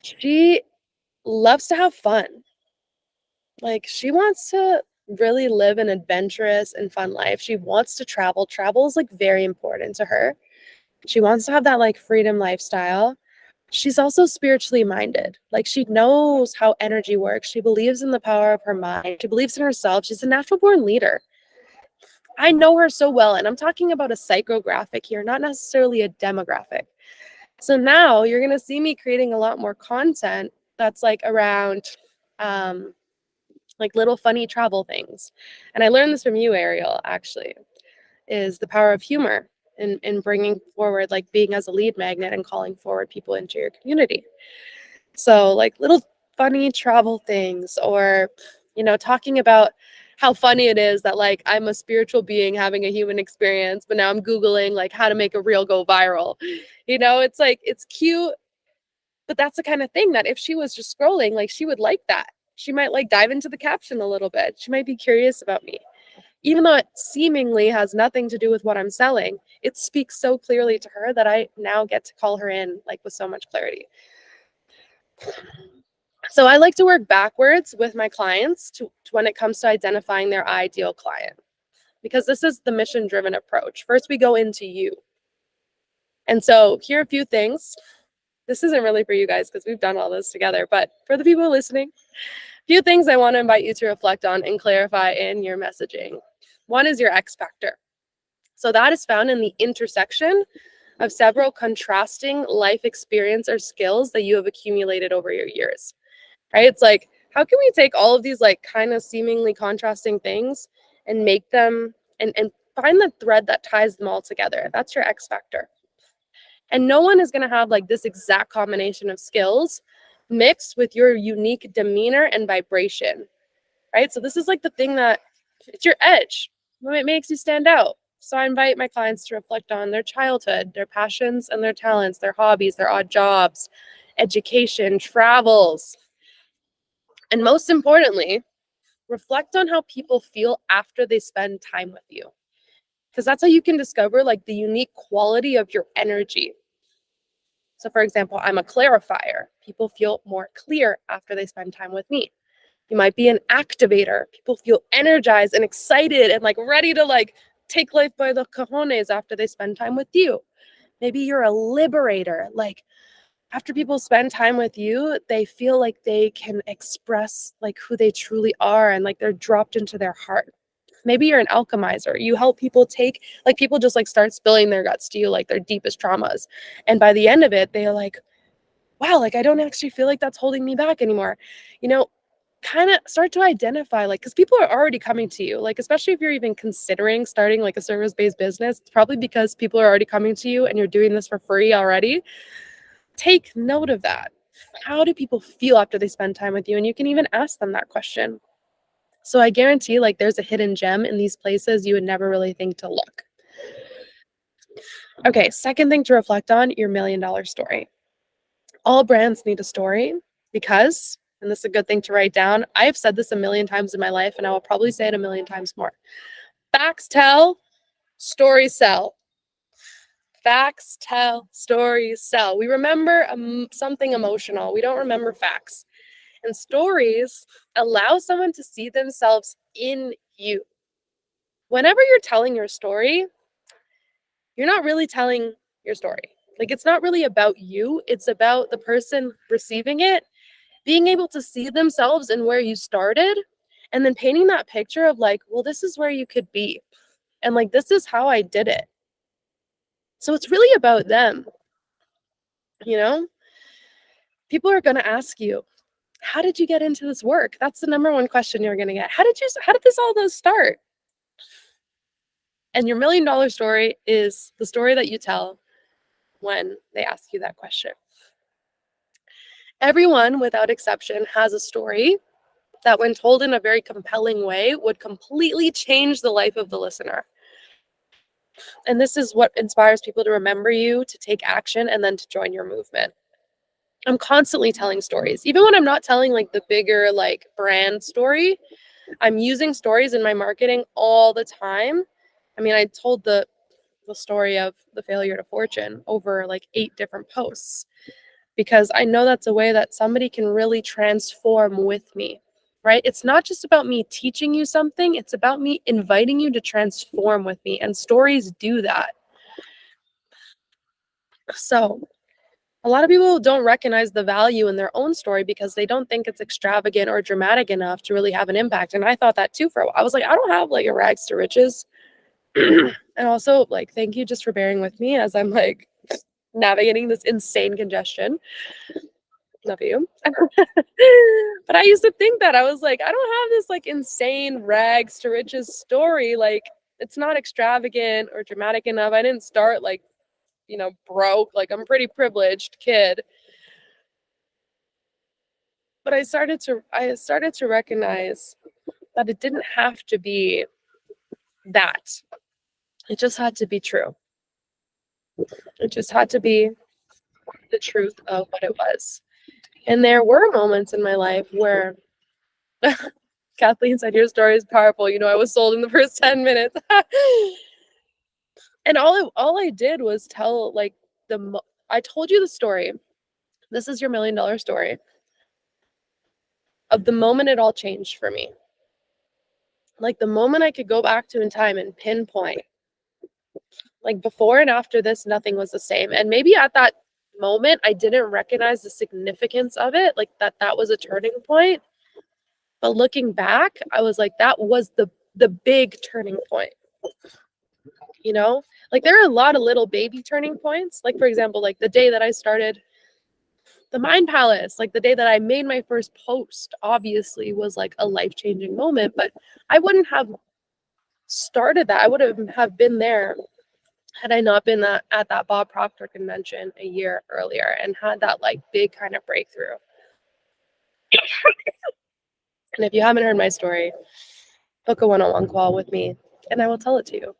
she loves to have fun. Like she wants to really live an adventurous and fun life. She wants to travel. Travel is like very important to her. She wants to have that like freedom lifestyle. She's also spiritually minded. Like she knows how energy works. She believes in the power of her mind. She believes in herself. She's a natural born leader. I know her so well, and I'm talking about a psychographic here, not necessarily a demographic. So now you're going to see me creating a lot more content that's like around like little funny travel things. And I learned this from you, Ariel, actually, is the power of humor in bringing forward, like being as a lead magnet and calling forward people into your community. So like little funny travel things, or, talking about how funny it is that like I'm a spiritual being having a human experience, but now I'm Googling like how to make a reel go viral. It's like, it's cute, but that's the kind of thing that if she was just scrolling, like she would like that. She might like dive into the caption a little bit. She might be curious about me. Even though it seemingly has nothing to do with what I'm selling, it speaks so clearly to her that I now get to call her in like with so much clarity. So I like to work backwards with my clients to when it comes to identifying their ideal client, because this is the mission-driven approach. First, we go into you. And so here are a few things. This isn't really for you guys because we've done all this together, but for the people listening, a few things I want to invite you to reflect on and clarify in your messaging. One is your X factor. So that is found in the intersection of several contrasting life experience or skills that you have accumulated over your years, right? It's like, how can we take all of these like kind of seemingly contrasting things and make them and find the thread that ties them all together? That's your X factor. And no one is going to have like this exact combination of skills mixed with your unique demeanor and vibration, right? So this is like the thing that it's your edge. It makes you stand out. So I invite my clients to reflect on their childhood, their passions and their talents, their hobbies, their odd jobs, education, travels. And most importantly, reflect on how people feel after they spend time with you. Because that's how you can discover like the unique quality of your energy. So for example, I'm a clarifier. People feel more clear after they spend time with me. You might be an activator. People feel energized and excited and like ready to like take life by the cojones after they spend time with you. Maybe you're a liberator. Like after people spend time with you, they feel like they can express like who they truly are and like they're dropped into their heart. Maybe you're an alchemizer. You help people take, like people just like start spilling their guts to you, like their deepest traumas. And by the end of it, they're like, wow, like I don't actually feel like that's holding me back anymore. You know, kind of start to identify, like, because people are already coming to you, like, especially if you're even considering starting like a service-based business, it's probably because people are already coming to you and you're doing this for free already. Take note of that. How do people feel after they spend time with you? And you can even ask them that question. So I guarantee like there's a hidden gem in these places you would never really think to look. Okay, second thing to reflect on, your $1,000,000 story. All brands need a story because, and this is a good thing to write down, I've said this a million times in my life and I will probably say it a million times more. Facts tell, stories sell. Facts tell, stories sell. We remember something emotional. We don't remember facts. And stories allow someone to see themselves in you. Whenever you're telling your story, you're not really telling your story. Like it's not really about you, it's about the person receiving it being able to see themselves in where you started and then painting that picture of like, well, this is where you could be. And like, this is how I did it. So it's really about them. You know, people are going to ask you, how did you get into this work? That's the number one question you're going to get. How did this all start? And your $1,000,000 story is the story that you tell when they ask you that question. Everyone, without exception, has a story that, when told in a very compelling way, would completely change the life of the listener. And this is what inspires people to remember you, to take action, and then to join your movement. I'm constantly telling stories. Even when I'm not telling like the bigger like brand story, I'm using stories in my marketing all the time. I mean, I told the story of the failure to fortune over like 8 different posts because I know that's a way that somebody can really transform with me, right? It's not just about me teaching you something, it's about me inviting you to transform with me. And stories do that. So, a lot of people don't recognize the value in their own story because they don't think it's extravagant or dramatic enough to really have an impact. And I thought that too for a while. I was like, I don't have like a rags to riches. And also, like, thank you just for bearing with me as I'm like navigating this insane congestion. Love you. But I used to think that I was like, I don't have this like insane rags to riches story. Like, it's not extravagant or dramatic enough. I didn't start like, broke. Like, I'm a pretty privileged kid. But I started to recognize that it didn't have to be that. It just had to be true. It just had to be the truth of what it was. And there were moments in my life where Kathleen said, your story is powerful. I was sold in the first 10 minutes. And all I did was tell like I told you the story. This is your $1,000,000 story of the moment it all changed for me. Like the moment I could go back to in time and pinpoint, like before and after this, nothing was the same. And maybe at that moment, I didn't recognize the significance of it, like that was a turning point. But looking back, I was like, that was the big turning point. Like there are a lot of little baby turning points. Like for example, like the day that I started the Mind Palace, like the day that I made my first post, obviously was like a life-changing moment. But I wouldn't have started that. I would have been there had I not been at that Bob Proctor convention a year earlier and had that like big kind of breakthrough. And if you haven't heard my story, book a one-on-one call with me and I will tell it to you.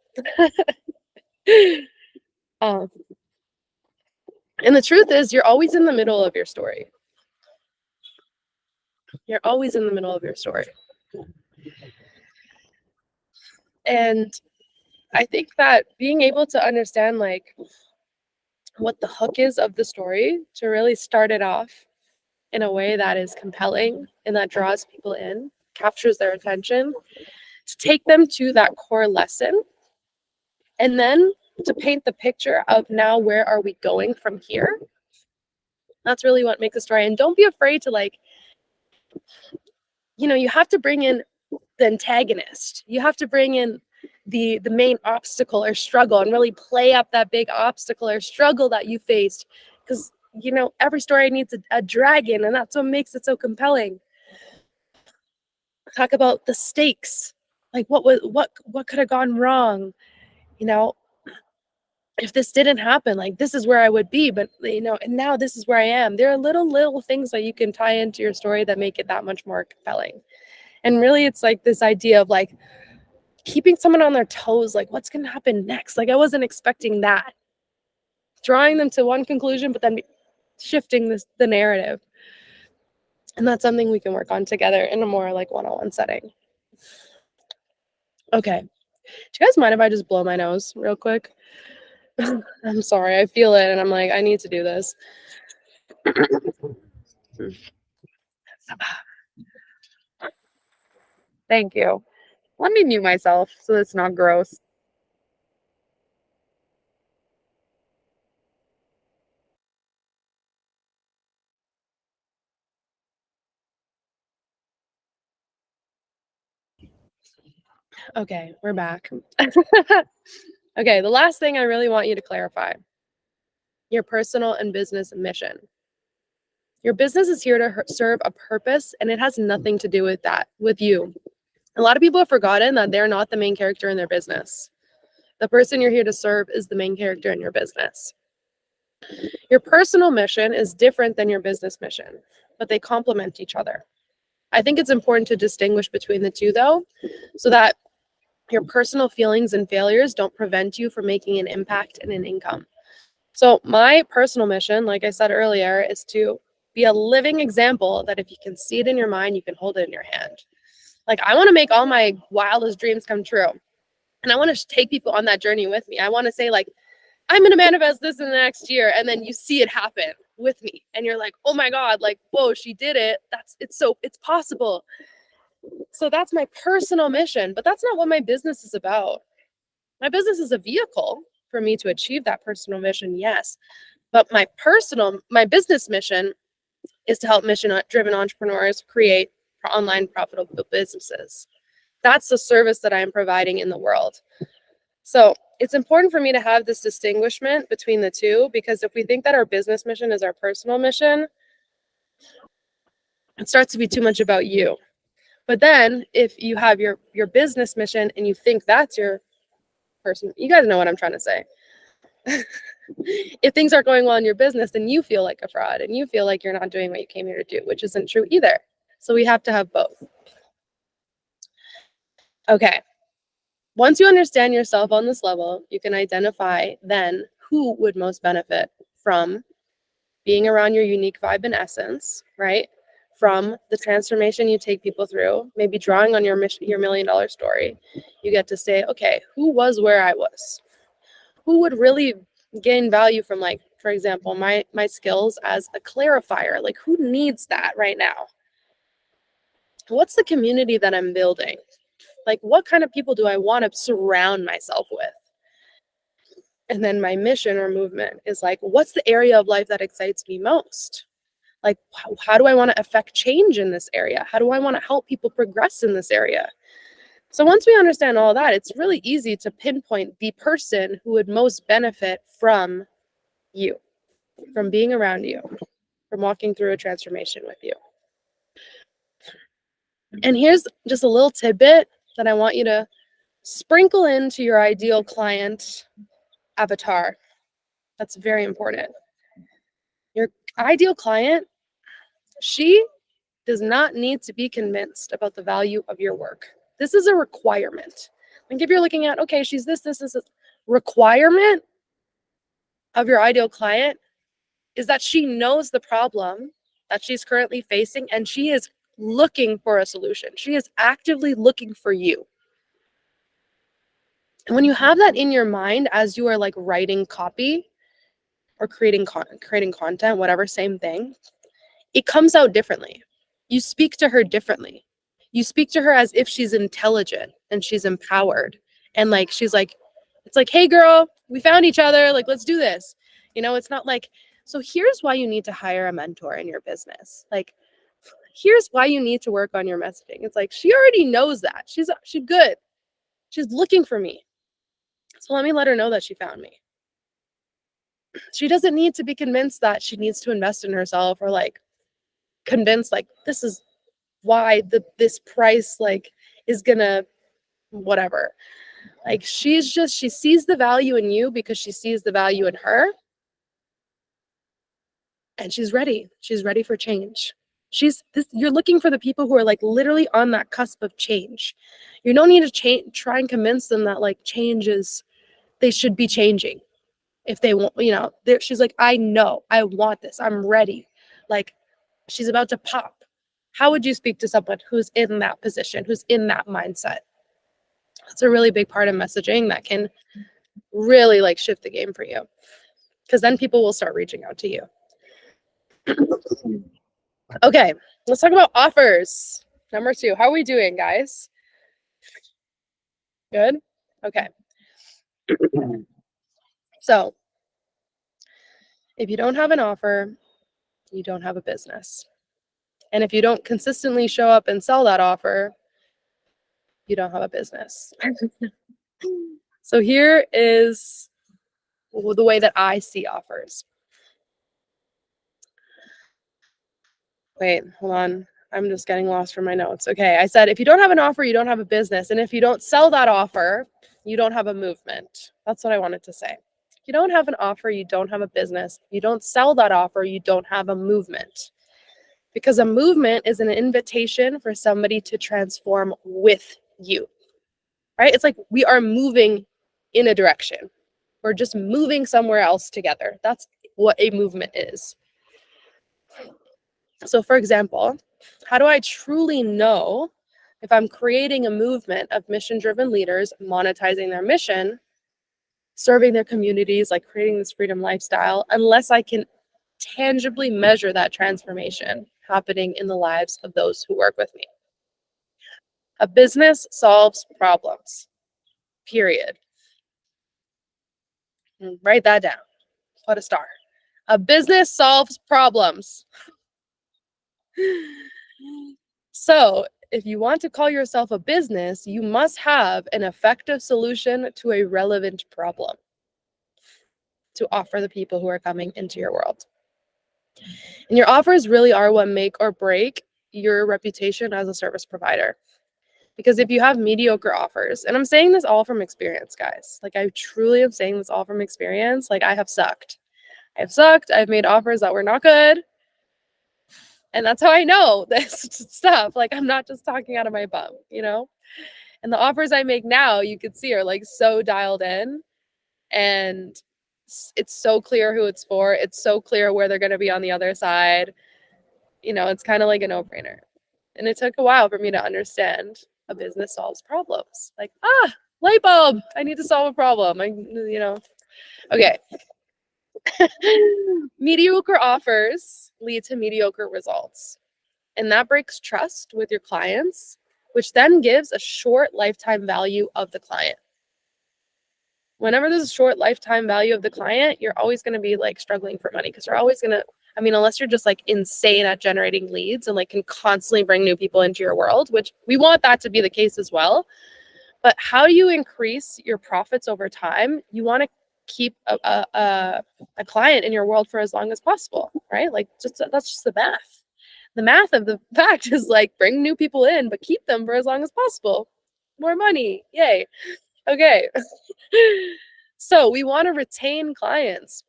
And the truth is, you're always in the middle of your story. You're always in the middle of your story. And I think that being able to understand like what the hook is of the story to really start it off in a way that is compelling and that draws people in, captures their attention, to take them to that core lesson, and then to paint the picture of now where are we going from here. That's really what makes a story. And don't be afraid to like, you have to bring in the antagonist. You have to bring in the main obstacle or struggle and really play up that big obstacle or struggle that you faced, because every story needs a dragon, and that's what makes it so compelling. Talk about the stakes, like what could have gone wrong, you know if this didn't happen, like this is where I would be, but and now this is where I am. There are little things that you can tie into your story that make it that much more compelling. And really, it's like this idea of like keeping someone on their toes, like what's going to happen next? Like I wasn't expecting that. Drawing them to one conclusion, but then shifting the narrative. And that's something we can work on together in a more like one-on-one setting. Okay. Do you guys mind if I just blow my nose real quick? I'm sorry. I feel it and I'm like, I need to do this. Thank you. Let me mute myself so it's not gross. Okay, we're back. Okay, the last thing I really want you to clarify: your personal and business mission. Your business is here to serve a purpose, and it has nothing to do with you. A lot of people have forgotten that they're not the main character in their business. The person you're here to serve is the main character in your business. Your personal mission is different than your business mission, but they complement each other. I think it's important to distinguish between the two, though, so that your personal feelings and failures don't prevent you from making an impact and an income. So my personal mission, like I said earlier, is to be a living example that if you can see it in your mind, you can hold it in your hand. Like I want to make all my wildest dreams come true. And I want to take people on that journey with me. I want to say like, I'm going to manifest this in the next year. And then you see it happen with me. And you're like, oh my God, like, whoa, she did it. It's possible. So that's my personal mission, but that's not what my business is about. My business is a vehicle for me to achieve that personal mission, yes. But my business mission is to help mission-driven entrepreneurs create online profitable businesses. That's the service that I am providing in the world. So it's important for me to have this distinguishment between the two, because if we think that our business mission is our personal mission, it starts to be too much about you. But then if you have your business mission and you think that's your person, you guys know what I'm trying to say. If things aren't going well in your business, then you feel like a fraud and you feel like you're not doing what you came here to do, which isn't true either. So we have to have both. Okay. Once you understand yourself on this level, you can identify then who would most benefit from being around your unique vibe and essence, right? From the transformation you take people through, maybe drawing on your mission, your $1 million story. You get to say, okay, who was where I was? Who would really gain value from, like, for example, my skills as a clarifier? Like, who needs that right now? What's the community that I'm building? Like, what kind of people do I want to surround myself with? And then my mission or movement is like, what's the area of life that excites me most? Like, how do I want to affect change in this area? How do I want to help people progress in this area? So once we understand all that, it's really easy to pinpoint the person who would most benefit from you, from being around you, from walking through a transformation with you. And here's just a little tidbit that I want you to sprinkle into your ideal client avatar. That's very important. Your ideal client, she does not need to be convinced about the value of your work. This is a requirement. Like if you're looking at, okay, she's this requirement of your ideal client is that she knows the problem that she's currently facing and she is looking for a solution. She is actively looking for you. And when you have that in your mind as you are like writing copy or creating content, whatever, same thing, it comes out differently. You speak to her differently. You speak to her as if she's intelligent and she's empowered. And like, she's like, it's like, hey, girl, we found each other. Like, let's do this. It's not like, so here's why you need to hire a mentor in your business. Like, here's why you need to work on your messaging. It's like, she already knows that. She's good. She's looking for me. So let her know that she found me. She doesn't need to be convinced that she needs to invest in herself or like convinced like this is why this price like is gonna whatever. Like she sees the value in you because she sees the value in her, and she's ready for change. You're looking for the people who are like literally on that cusp of change. You don't need to try and convince them that like they should be changing if they want, she's like, I know, I want this, I'm ready. Like she's about to pop. How would you speak to someone who's in that position, who's in that mindset? That's a really big part of messaging that can really like shift the game for you, because then people will start reaching out to you. Okay, let's talk about offers. Number 2. How are we doing, guys? Good? Okay. So, if you don't have an offer, you don't have a business. And if you don't consistently show up and sell that offer, you don't have a business. So here is the way that I see offers. Wait, hold on. I'm just getting lost from my notes. Okay, I said if you don't have an offer, you don't have a business. And if you don't sell that offer, you don't have a movement. That's what I wanted to say. If you don't have an offer, you don't have a business. If you don't sell that offer, you don't have a movement. Because a movement is an invitation for somebody to transform with you, right? It's like we are moving in a direction. We're just moving somewhere else together. That's what a movement is. So for example, how do I truly know if I'm creating a movement of mission-driven leaders monetizing their mission, serving their communities, like creating this freedom lifestyle, unless I can tangibly measure that transformation happening in the lives of those who work with me? A business solves problems, period. Write that down. Put a star. A business solves problems. So if you want to call yourself a business, you must have an effective solution to a relevant problem to offer the people who are coming into your world. And your offers really are what make or break your reputation as a service provider. Because if you have mediocre offers, and I'm saying this all from experience, guys, like I truly am saying this all from experience, like I have sucked. I've made offers that were not good. And that's how I know this stuff. Like I'm not just talking out of my bum, And the offers I make now, you could see, are like so dialed in, and it's so clear who it's for. It's so clear where they're going to be on the other side. It's kind of like a no-brainer. And it took a while for me to understand a business solves problems. Like, light bulb, I need to solve a problem. Okay. Mediocre offers lead to mediocre results. And that breaks trust with your clients, which then gives a short lifetime value of the client. Whenever there's a short lifetime value of the client, you're always going to be like struggling for money, because you're always going to, unless you're just like insane at generating leads and like can constantly bring new people into your world, which we want that to be the case as well. But how do you increase your profits over time? You want to keep a client in your world for as long as possible, right? Like that's just the math. The math of the fact is like bring new people in, but keep them for as long as possible. More money. Yay. Okay. So we want to retain clients.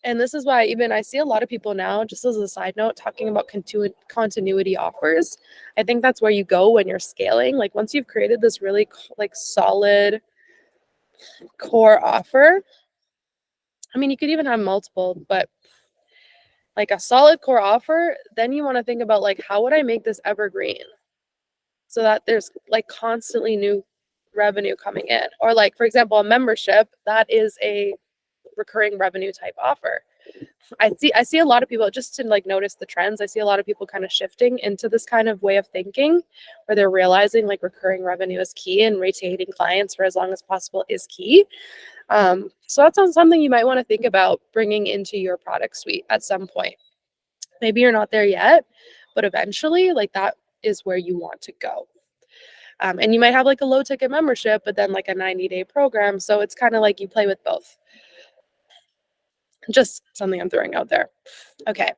And this is why even I see a lot of people now, just as a side note, talking about continuity offers. I think that's where you go when you're scaling. Like once you've created this really like solid core offer, you could even have multiple, but like a solid core offer, then you want to think about like, how would I make this evergreen so that there's like constantly new revenue coming in? Or like, for example, a membership, that is a recurring revenue type offer. I see a lot of people, just to like notice the trends, I see a lot of people kind of shifting into this kind of way of thinking where they're realizing like recurring revenue is key and retaining clients for as long as possible is key. So that's something you might want to think about bringing into your product suite at some point. Maybe you're not there yet, but eventually like that is where you want to go. And you might have like a low ticket membership, but then like a 90-day program. So it's kind of like you play with both. Just something I'm throwing out there. Okay.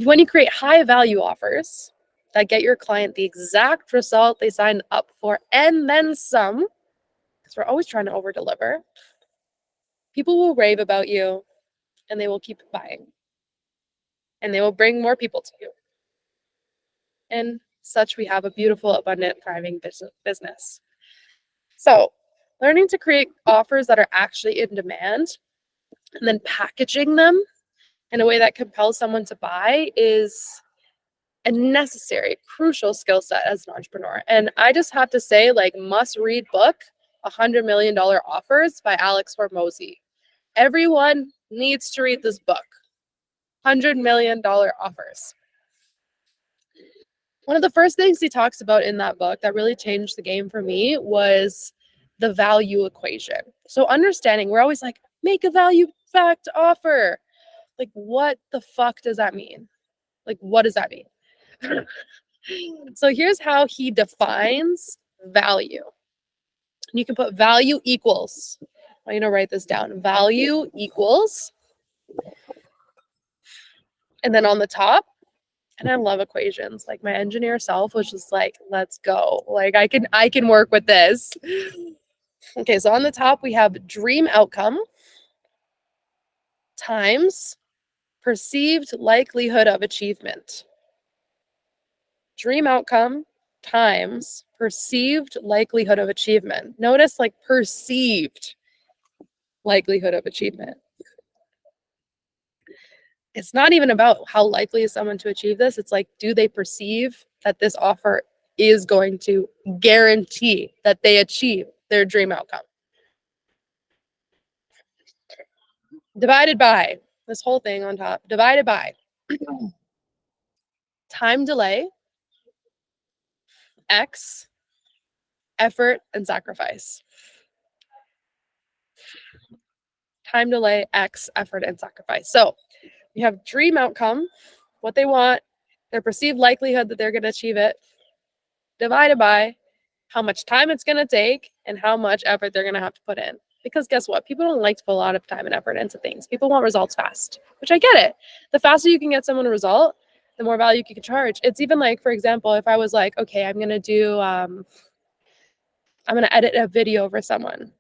When you create high value offers that get your client the exact result they signed up for and then some, because we're always trying to over deliver, people will rave about you and they will keep buying and they will bring more people to you. And such, we have a beautiful, abundant, thriving business. So, learning to create offers that are actually in demand and then packaging them in a way that compels someone to buy is a necessary, crucial skill set as an entrepreneur. And I just have to say, like, must read book, $100 Million Offers by Alex Hormozi. Everyone needs to read this book, $100 Million Offers. One of the first things he talks about in that book that really changed the game for me was the value equation. So understanding, we're always like, make a value fact offer. Like, what the fuck does that mean? Like, what does that mean? So here's how he defines value. You can put value equals. I want you to write this down. Value equals. And then on the top, and I love equations. Like my engineer self was just like, let's go. Like I can work with this. Okay, so on the top we have dream outcome times perceived likelihood of achievement. Dream outcome times perceived likelihood of achievement. Notice like perceived likelihood of achievement. It's not even about how likely is someone to achieve this. It's like, do they perceive that this offer is going to guarantee that they achieve their dream outcome? Divided by this whole thing on top, divided by time delay, X, effort and sacrifice. Time delay, X, effort and sacrifice. So you have dream outcome, what they want, their perceived likelihood that they're going to achieve it, divided by how much time it's going to take and how much effort they're going to have to put in. Because guess what? People don't like to put a lot of time and effort into things. People want results fast, which I get it. The faster you can get someone a result, the more value you can charge. It's even like, for example, if I was like, okay, I'm going to edit a video for someone.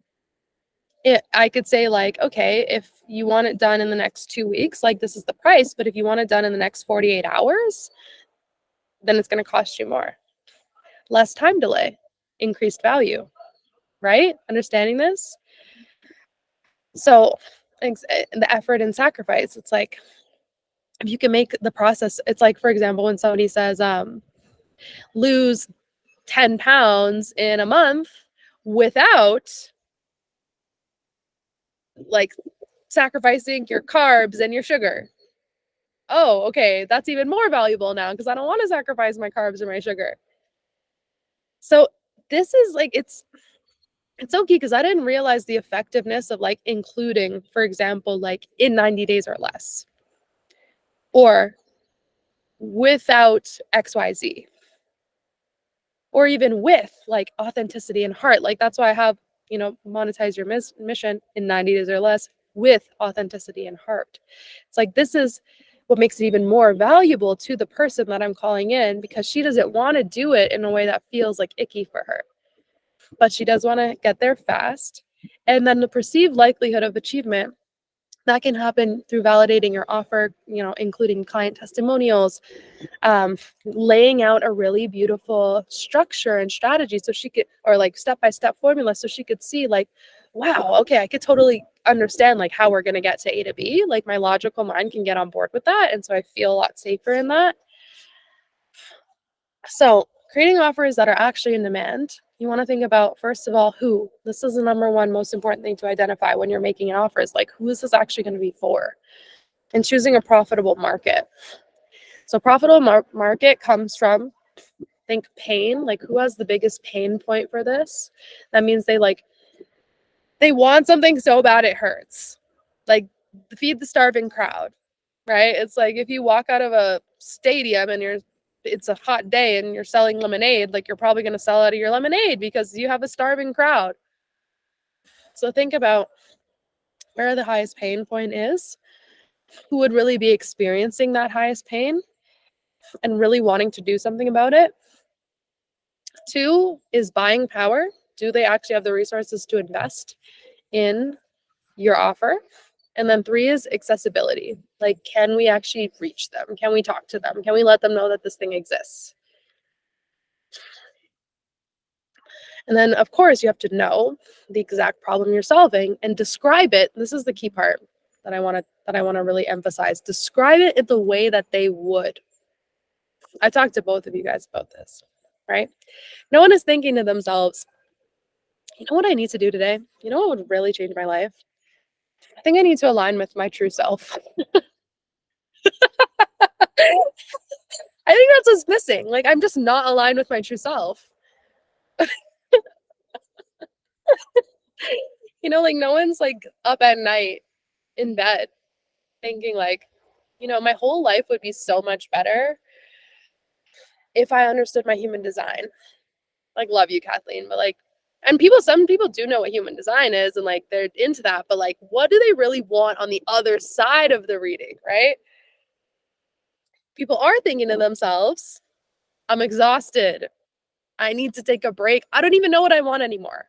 I could say like, okay, if you want it done in the next 2 weeks, like this is the price. But if you want it done in the next 48 hours, then it's going to cost you more. Less time delay, increased value, right? Understanding this? So the effort and sacrifice, it's like, if you can make the process, it's like, for example, when somebody says, lose 10 pounds in a month without like sacrificing your carbs and your sugar. Oh, okay, that's even more valuable now because I don't want to sacrifice my carbs or my sugar. So this is like, it's so key because I didn't realize the effectiveness of like including, for example, like in 90 days or less, or without XYZ, or even with like authenticity and heart. Like that's why I have, monetize your mission in 90 days or less with authenticity and heart. It's like, this is what makes it even more valuable to the person that I'm calling in, because she doesn't want to do it in a way that feels like icky for her, but she does want to get there fast. And then the perceived likelihood of achievement, that can happen through validating your offer, including client testimonials, laying out a really beautiful structure and strategy so she could, or like step-by-step formula so she could see like, wow, okay, I could totally understand like how we're going to get to A to B. Like my logical mind can get on board with that. And so I feel a lot safer in that. So creating offers that are actually in demand, you want to think about, first of all, who. This is the number one most important thing to identify when you're making an offer is like, who is this actually going to be for? And choosing a profitable market. So profitable market comes from, think pain, like who has the biggest pain point for this? That means they want something so bad it hurts. Like feed the starving crowd, right? It's like if you walk out of a stadium and it's a hot day and you're selling lemonade, like you're probably going to sell out of your lemonade because you have a starving crowd. So think about where the highest pain point is, who would really be experiencing that highest pain and really wanting to do something about it. 2 is buying power. Do they actually have the resources to invest in your offer? And then 3 is accessibility. Like, can we actually reach them? Can we talk to them? Can we let them know that this thing exists? And then, of course, you have to know the exact problem you're solving and describe it. This is the key part that I want to really emphasize. Describe it in the way that they would. I talked to both of you guys about this, right? No one is thinking to themselves, you know what I need to do today? You know what would really change my life? I think I need to align with my true self. I think that's what's missing. Like, I'm just not aligned with my true self. Like no one's like up at night in bed thinking like, my whole life would be so much better if I understood my human design. Like, love you, Kathleen, but like, and some people do know what human design is and like they're into that, but like, what do they really want on the other side of the reading, right? People are thinking to themselves, I'm exhausted. I need to take a break. I don't even know what I want anymore.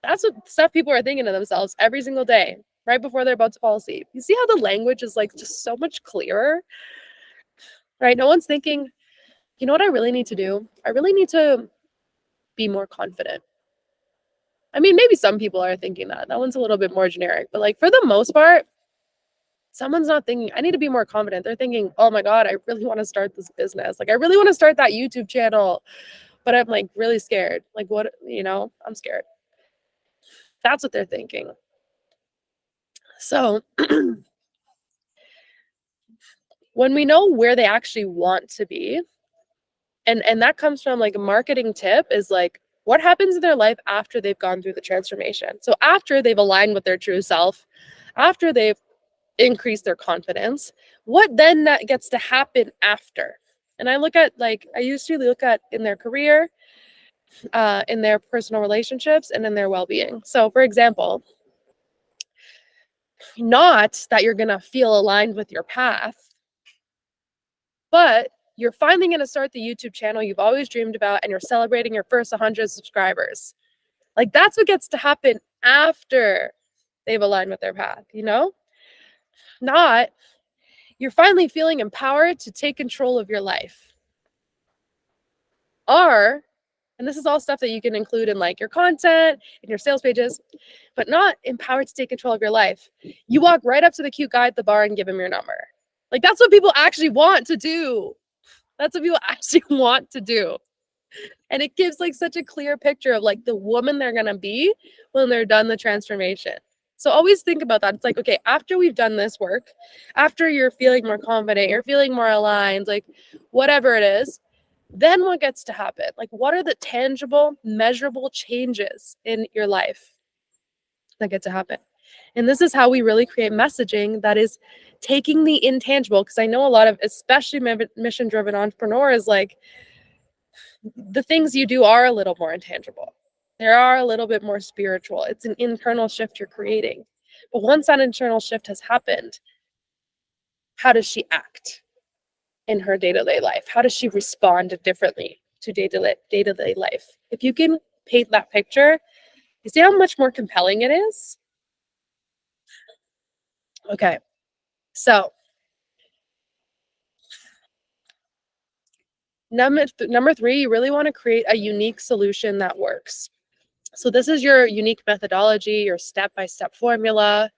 That's what stuff people are thinking to themselves every single day, right before they're about to fall asleep. You see how the language is like just so much clearer, right? No one's thinking, you know what I really need to do? I really need to be more confident. I mean, maybe some people are thinking that. That one's a little bit more generic, but like for the most part, someone's not thinking, I need to be more confident. They're thinking, oh my God, I really want to start this business. Like, I really want to start that YouTube channel, but I'm like really scared. Like, what, I'm scared. That's what they're thinking. So when we know where they actually want to be, and that comes from like a marketing tip is like, what happens in their life after they've gone through the transformation? So after they've aligned with their true self, after they've increased their confidence, what then that gets to happen after? And I used to look at in their career, in their personal relationships, and in their well-being. So for example, not that you're going to feel aligned with your path, but you're finally going to start the YouTube channel you've always dreamed about and you're celebrating your first 100 subscribers. Like, that's what gets to happen after they've aligned with their path, Not you're finally feeling empowered to take control of your life. Or, and this is all stuff that you can include in like your content and your sales pages, but not empowered to take control of your life. You walk right up to the cute guy at the bar and give him your number. Like, that's what people actually want to do. That's what people actually want to do. And it gives like such a clear picture of like the woman they're going to be when they're done the transformation. So always think about that. It's like, okay, after we've done this work, after you're feeling more confident, you're feeling more aligned, like whatever it is, then what gets to happen? Like, what are the tangible, measurable changes in your life that get to happen? And this is how we really create messaging that is taking the intangible. Because I know a lot of, especially mission driven entrepreneurs, like, the things you do are a little more intangible. They are a little bit more spiritual. It's an internal shift you're creating. But once that internal shift has happened, how does she act in her day-to-day life? How does she respond differently to day-to-day life? If you can paint that picture, you see how much more compelling it is? Okay, so number 3, you really want to create a unique solution that works. So this is your unique methodology, your step-by-step formula.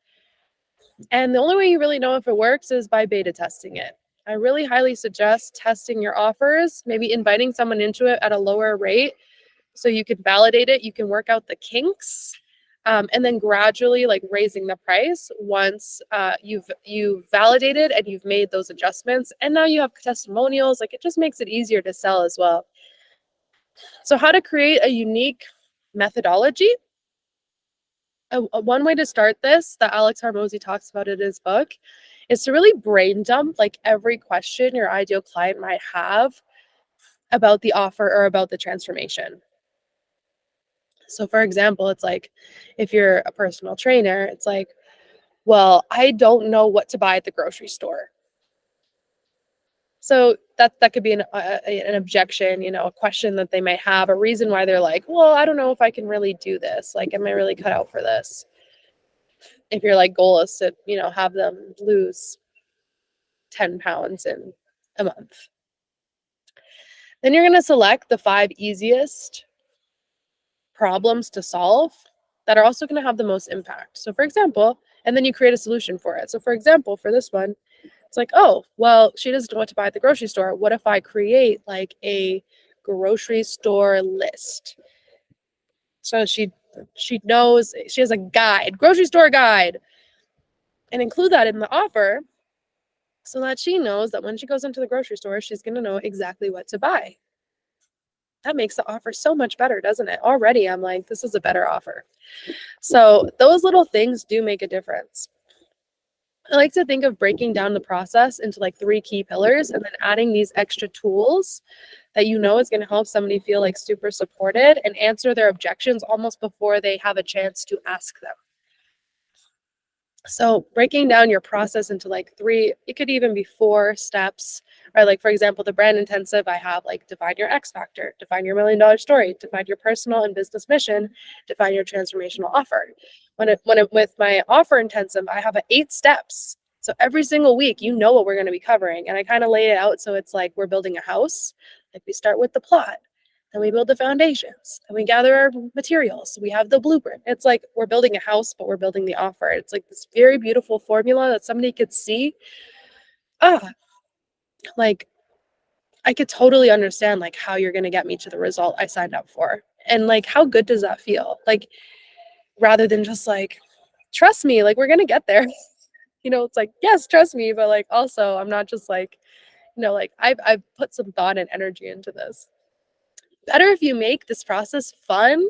And the only way you really know if it works is by beta testing it. I really highly suggest testing your offers, maybe inviting someone into it at a lower rate so you can validate it, you can work out the kinks, and then gradually like raising the price once you've validated and you've made those adjustments, and now you have testimonials. Like, it just makes it easier to sell as well. So how to create a unique methodology. One way to start this that Alex Hormozi talks about in his book is to really brain dump like every question your ideal client might have about the offer or about the transformation. So for example, it's like, if you're a personal trainer, it's like, well, I don't know what to buy at the grocery store. So that could be an objection, a question that they might have, a reason why they're like, well, I don't know if I can really do this. Like, am I really cut out for this? If your like goal is to, have them lose 10 pounds in a month. Then you're going to select the 5 easiest problems to solve that are also going to have the most impact. So for example, and then you create a solution for it. So for example, for this one, it's like, oh, well, she doesn't know what to buy at the grocery store. What if I create like a grocery store list? So she knows, she has a guide, grocery store guide, and include that in the offer so that she knows that when she goes into the grocery store, she's going to know exactly what to buy. That makes the offer so much better, doesn't it? Already, I'm like, this is a better offer. So those little things do make a difference. I like to think of breaking down the process into like 3 key pillars and then adding these extra tools that is going to help somebody feel like super supported and answer their objections almost before they have a chance to ask them. So breaking down your process into like 3, it could even be 4 steps, right? Like for example, the brand intensive, I have like define your X factor, define your $1 million story, define your personal and business mission, define your transformational offer. With my offer intensive, I have 8 steps. So every single week, what we're going to be covering. And I kind of lay it out so it's like we're building a house. Like, we start with the plot. Then we build the foundations, and we gather our materials. We have the blueprint. It's like we're building a house, but we're building the offer. It's like this very beautiful formula that somebody could see. Like, I could totally understand like how you're going to get me to the result I signed up for. And like, how good does that feel? Like, rather than just like, trust me, like, we're going to get there. It's like, yes, trust me. But like, also, I'm not just like, like I've put some thought and energy into this. Better if you make this process fun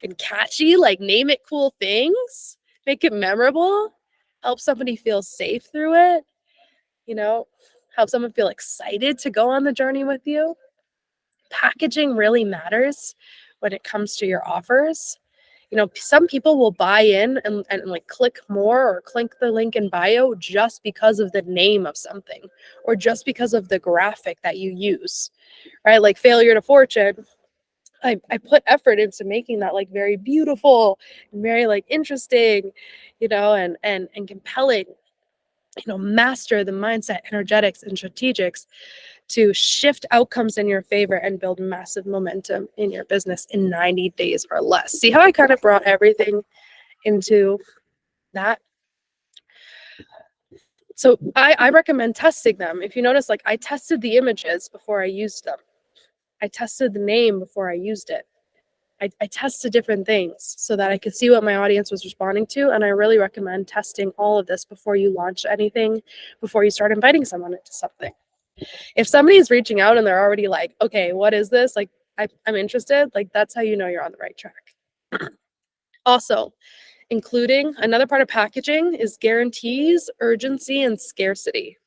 and catchy, like name it cool things, make it memorable, help somebody feel safe through it, help someone feel excited to go on the journey with you. Packaging really matters when it comes to your offers. Some people will buy in and like click more or click the link in bio just because of the name of something or just because of the graphic that you use, right? Like failure to fortune. I put effort into making that like very beautiful and very like interesting, and compelling, master the mindset, energetics, and strategics to shift outcomes in your favor and build massive momentum in your business in 90 days or less. See how I kind of brought everything into that? So I recommend testing them. If you notice, like, I tested the images before I used them. I tested the name before I used it. I tested different things so that I could see what my audience was responding to. And I really recommend testing all of this before you launch anything, before you start inviting someone into something. If somebody is reaching out and they're already like, okay, what is this? Like, I'm interested. Like, that's how you know you're on the right track. Also, including another part of packaging is guarantees, urgency, and scarcity.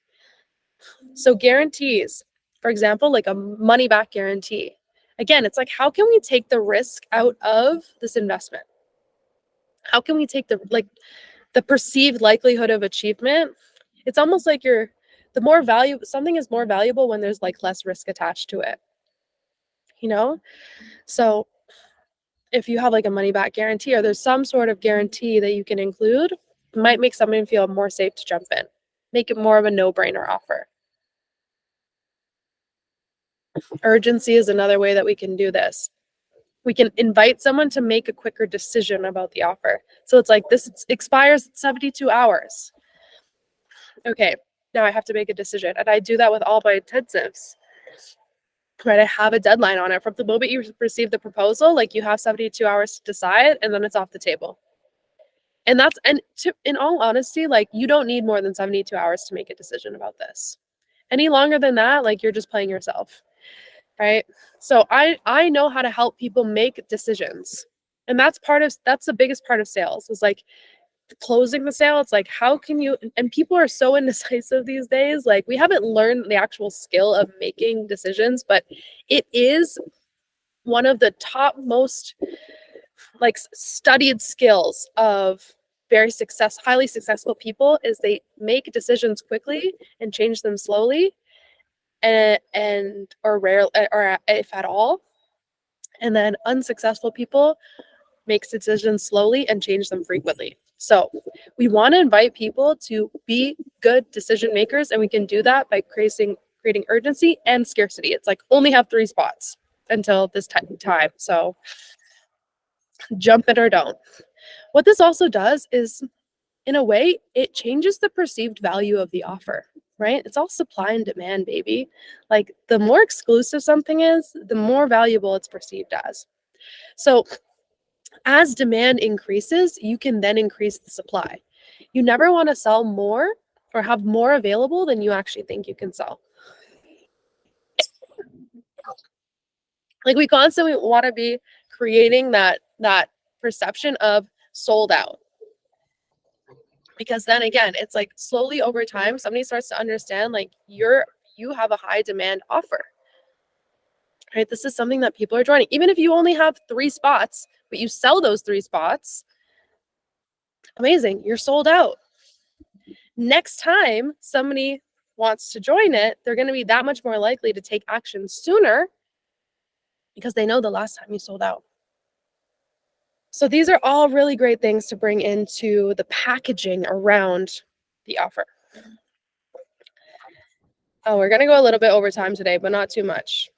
So guarantees, for example, like a money back guarantee. Again, it's like, how can we take the risk out of this investment? How can we take the perceived likelihood of achievement? It's almost like something is more valuable when there's like less risk attached to it. So if you have like a money back guarantee or there's some sort of guarantee that you can include, it might make somebody feel more safe to jump in, make it more of a no-brainer offer. Urgency is another way that we can do this. We can invite someone to make a quicker decision about the offer. So it's like, this expires 72 hours. Okay, now I have to make a decision. And I do that with all my intensives. Right, I have a deadline on it. From the moment you receive the proposal, like you have 72 hours to decide, and then it's off the table. And in all honesty, like you don't need more than 72 hours to make a decision about this. Any longer than that, like you're just playing yourself, right? So I know how to help people make decisions. And that's the biggest part of sales is like closing the sale. It's like, how can you, and people are so indecisive these days. Like we haven't learned the actual skill of making decisions, but it is one of the top most like studied skills of highly successful people is they make decisions quickly and change them slowly and or rare or if at all. And then unsuccessful people makes decisions slowly and change them frequently. So we want to invite people to be good decision makers, and we can do that by creating urgency and scarcity. It's like only have 3 spots until this time. So jump it or don't. What this also does is, in a way, it changes the perceived value of the offer, right? It's all supply and demand, baby. Like the more exclusive something is, the more valuable it's perceived as. So as demand increases, you can then increase the supply. You never want to sell more or have more available than you actually think you can sell. Like we constantly want to be creating that perception of sold out. Because then again, it's like slowly over time, somebody starts to understand like you have a high demand offer. Right? This is something that people are joining. Even if you only have 3 spots, but you sell those 3 spots, amazing, you're sold out. Next time somebody wants to join it, they're going to be that much more likely to take action sooner because they know the last time you sold out. So these are all really great things to bring into the packaging around the offer. Oh, we're going to go a little bit over time today, but not too much.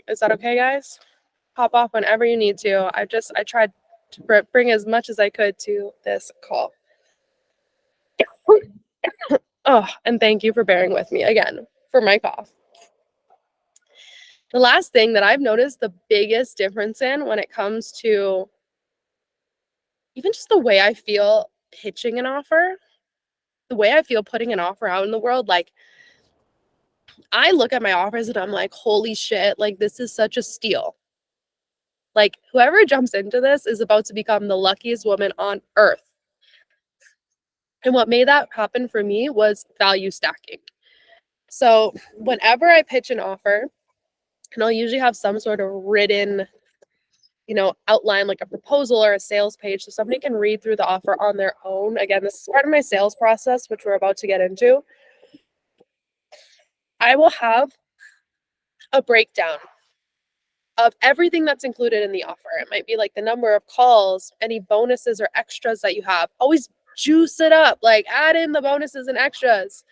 Is that okay, guys? Hop off whenever you need to. I tried to bring as much as I could to this call. Oh, and thank you for bearing with me again for my cough. The last thing that I've noticed the biggest difference in when it comes to even just the way I feel pitching an offer, the way I feel putting an offer out in the world, like I look at my offers and I'm like, holy shit, like this is such a steal. Like whoever jumps into this is about to become the luckiest woman on earth. And what made that happen for me was value stacking. So whenever I pitch an offer, and I'll usually have some sort of written, outline like a proposal or a sales page so somebody can read through the offer on their own. Again, this is part of my sales process, which we're about to get into. I will have a breakdown of everything that's included in the offer. It might be like the number of calls, any bonuses or extras that you have. Always juice it up, like add in the bonuses and extras.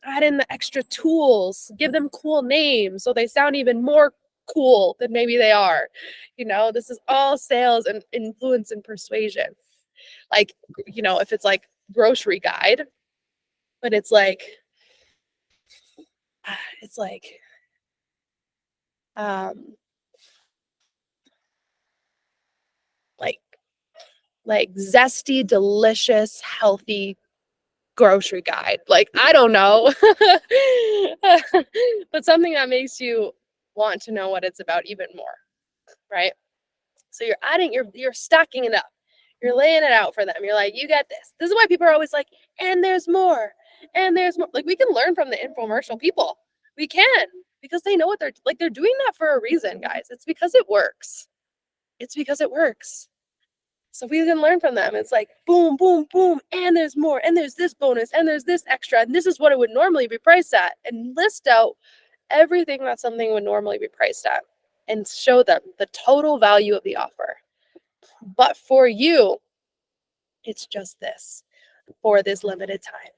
Add in the extra tools, give them cool names so they sound even more cool than maybe they are. This is all sales and influence and persuasion. Like, if it's like grocery guide, but it's like like like zesty, delicious, healthy grocery guide. Like, I don't know. But something that makes you want to know what it's about even more, right? So you're stacking it up. You're laying it out for them. You're like, you get this. This is why people are always like, and there's more. And there's more. Like we can learn from the infomercial people. We can, because they know what they're doing that for a reason, guys. It's because it works. It's because it works. So we can learn from them. It's like boom, boom, boom, and there's more, and there's this bonus, and there's this extra, and this is what it would normally be priced at, and list out everything that something would normally be priced at and show them the total value of the offer. But for you, it's just this for this limited time.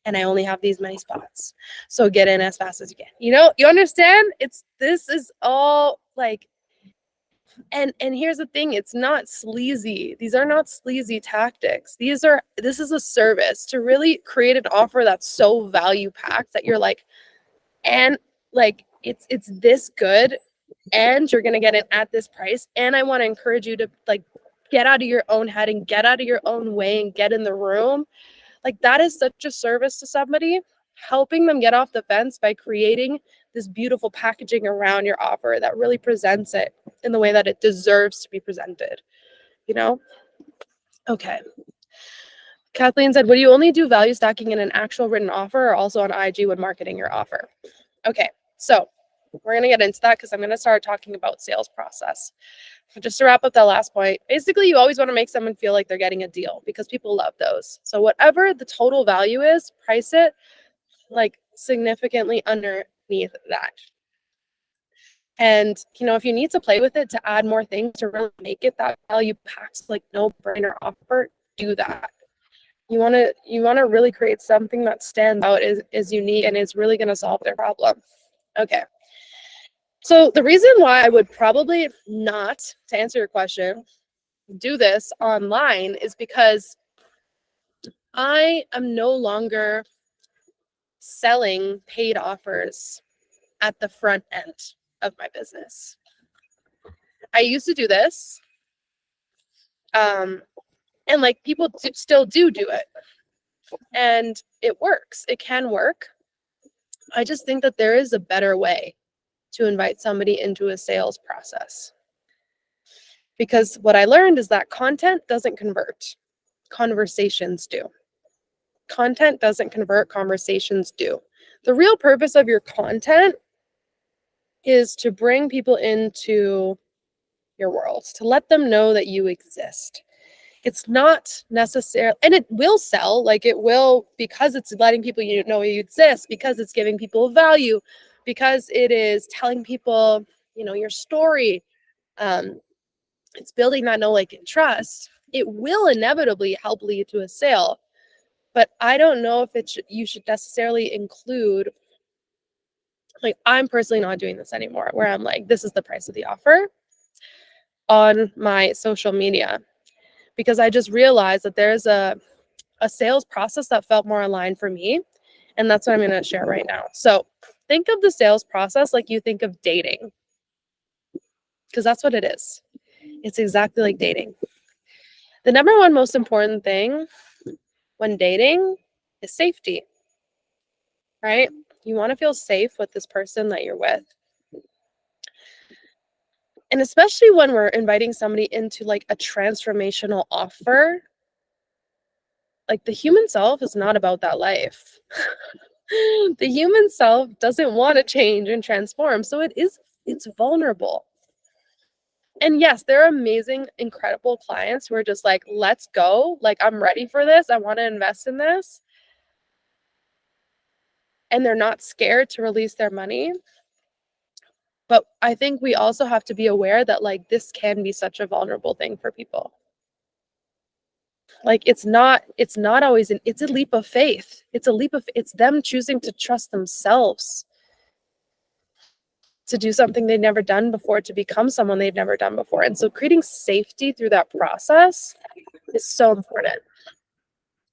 And I only have these many spots. So get in as fast as you can. You understand? This is all like And here's the thing, it's not sleazy. These are not sleazy tactics. This is a service to really create an offer that's so value packed that you're like, and like it's this good, and you're gonna get it at this price. And I want to encourage you to like get out of your own head and get out of your own way and get in the room. Like that is such a service to somebody, helping them get off the fence by creating this beautiful packaging around your offer that really presents it in the way that it deserves to be presented, you know? Okay. Kathleen said, would you only do value stacking in an actual written offer or also on IG when marketing your offer? Okay, so we're going to get into that because I'm going to start talking about sales process. Just to wrap up that last point, basically you always want to make someone feel like they're getting a deal because people love those. So whatever the total value is, price it like significantly underneath that. And if you need to play with it to add more things to really make it that value packed, like no-brainer offer, do that. You want to really create something that stands out, is unique, and is really going to solve their problem. Okay. So the reason why I would probably not, to answer your question, do this online is because I am no longer selling paid offers at the front end of my business. I used to do this, and like people still do it, and it works. It can work. I just think that there is a better way to invite somebody into a sales process, because what I learned is that content doesn't convert, conversations do. Content doesn't convert, conversations do. The real purpose of your content is to bring people into your world, to let them know that you exist. It's not necessary, and it will sell, like it will, because it's letting people know you exist, because it's giving people value, because it is telling people, your story. It's building that know, like, and trust. It will inevitably help lead to a sale, but I don't know if you should necessarily include, like, I'm personally not doing this anymore, where I'm like, this is the price of the offer on my social media, because I just realized that there's a sales process that felt more aligned for me. And that's what I'm going to share right now. So think of the sales process like you think of dating, because that's what it is. It's exactly like dating. The number one most important thing when dating is safety, right? You want to feel safe with this person that you're with. And especially when we're inviting somebody into like a transformational offer, like the human self is not about that life. The human self doesn't want to change and transform. So it's vulnerable. And yes, there are amazing, incredible clients who are just like, let's go. Like, I'm ready for this. I want to invest in this. And they're not scared to release their money. But I think we also have to be aware that like this can be such a vulnerable thing for people. Like it's not always it's a leap of faith. It's them choosing to trust themselves, to do something they've never done before, to become someone they've never done before. And so creating safety through that process is so important.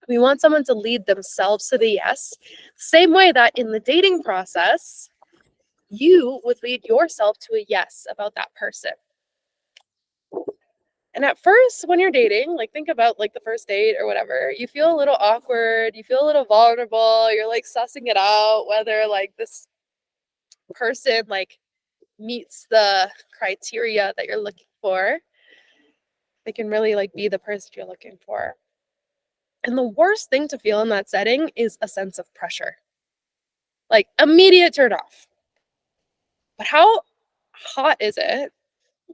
We want someone to lead themselves to the yes, same way that in the dating process, you would lead yourself to a yes about that person. And at first, when you're dating, like think about like the first date or whatever, you feel a little awkward, you feel a little vulnerable, you're like sussing it out whether like this person like meets the criteria that you're looking for. They can really like be the person you're looking for. And the worst thing to feel in that setting is a sense of pressure. Like immediate turn off. But how hot is it?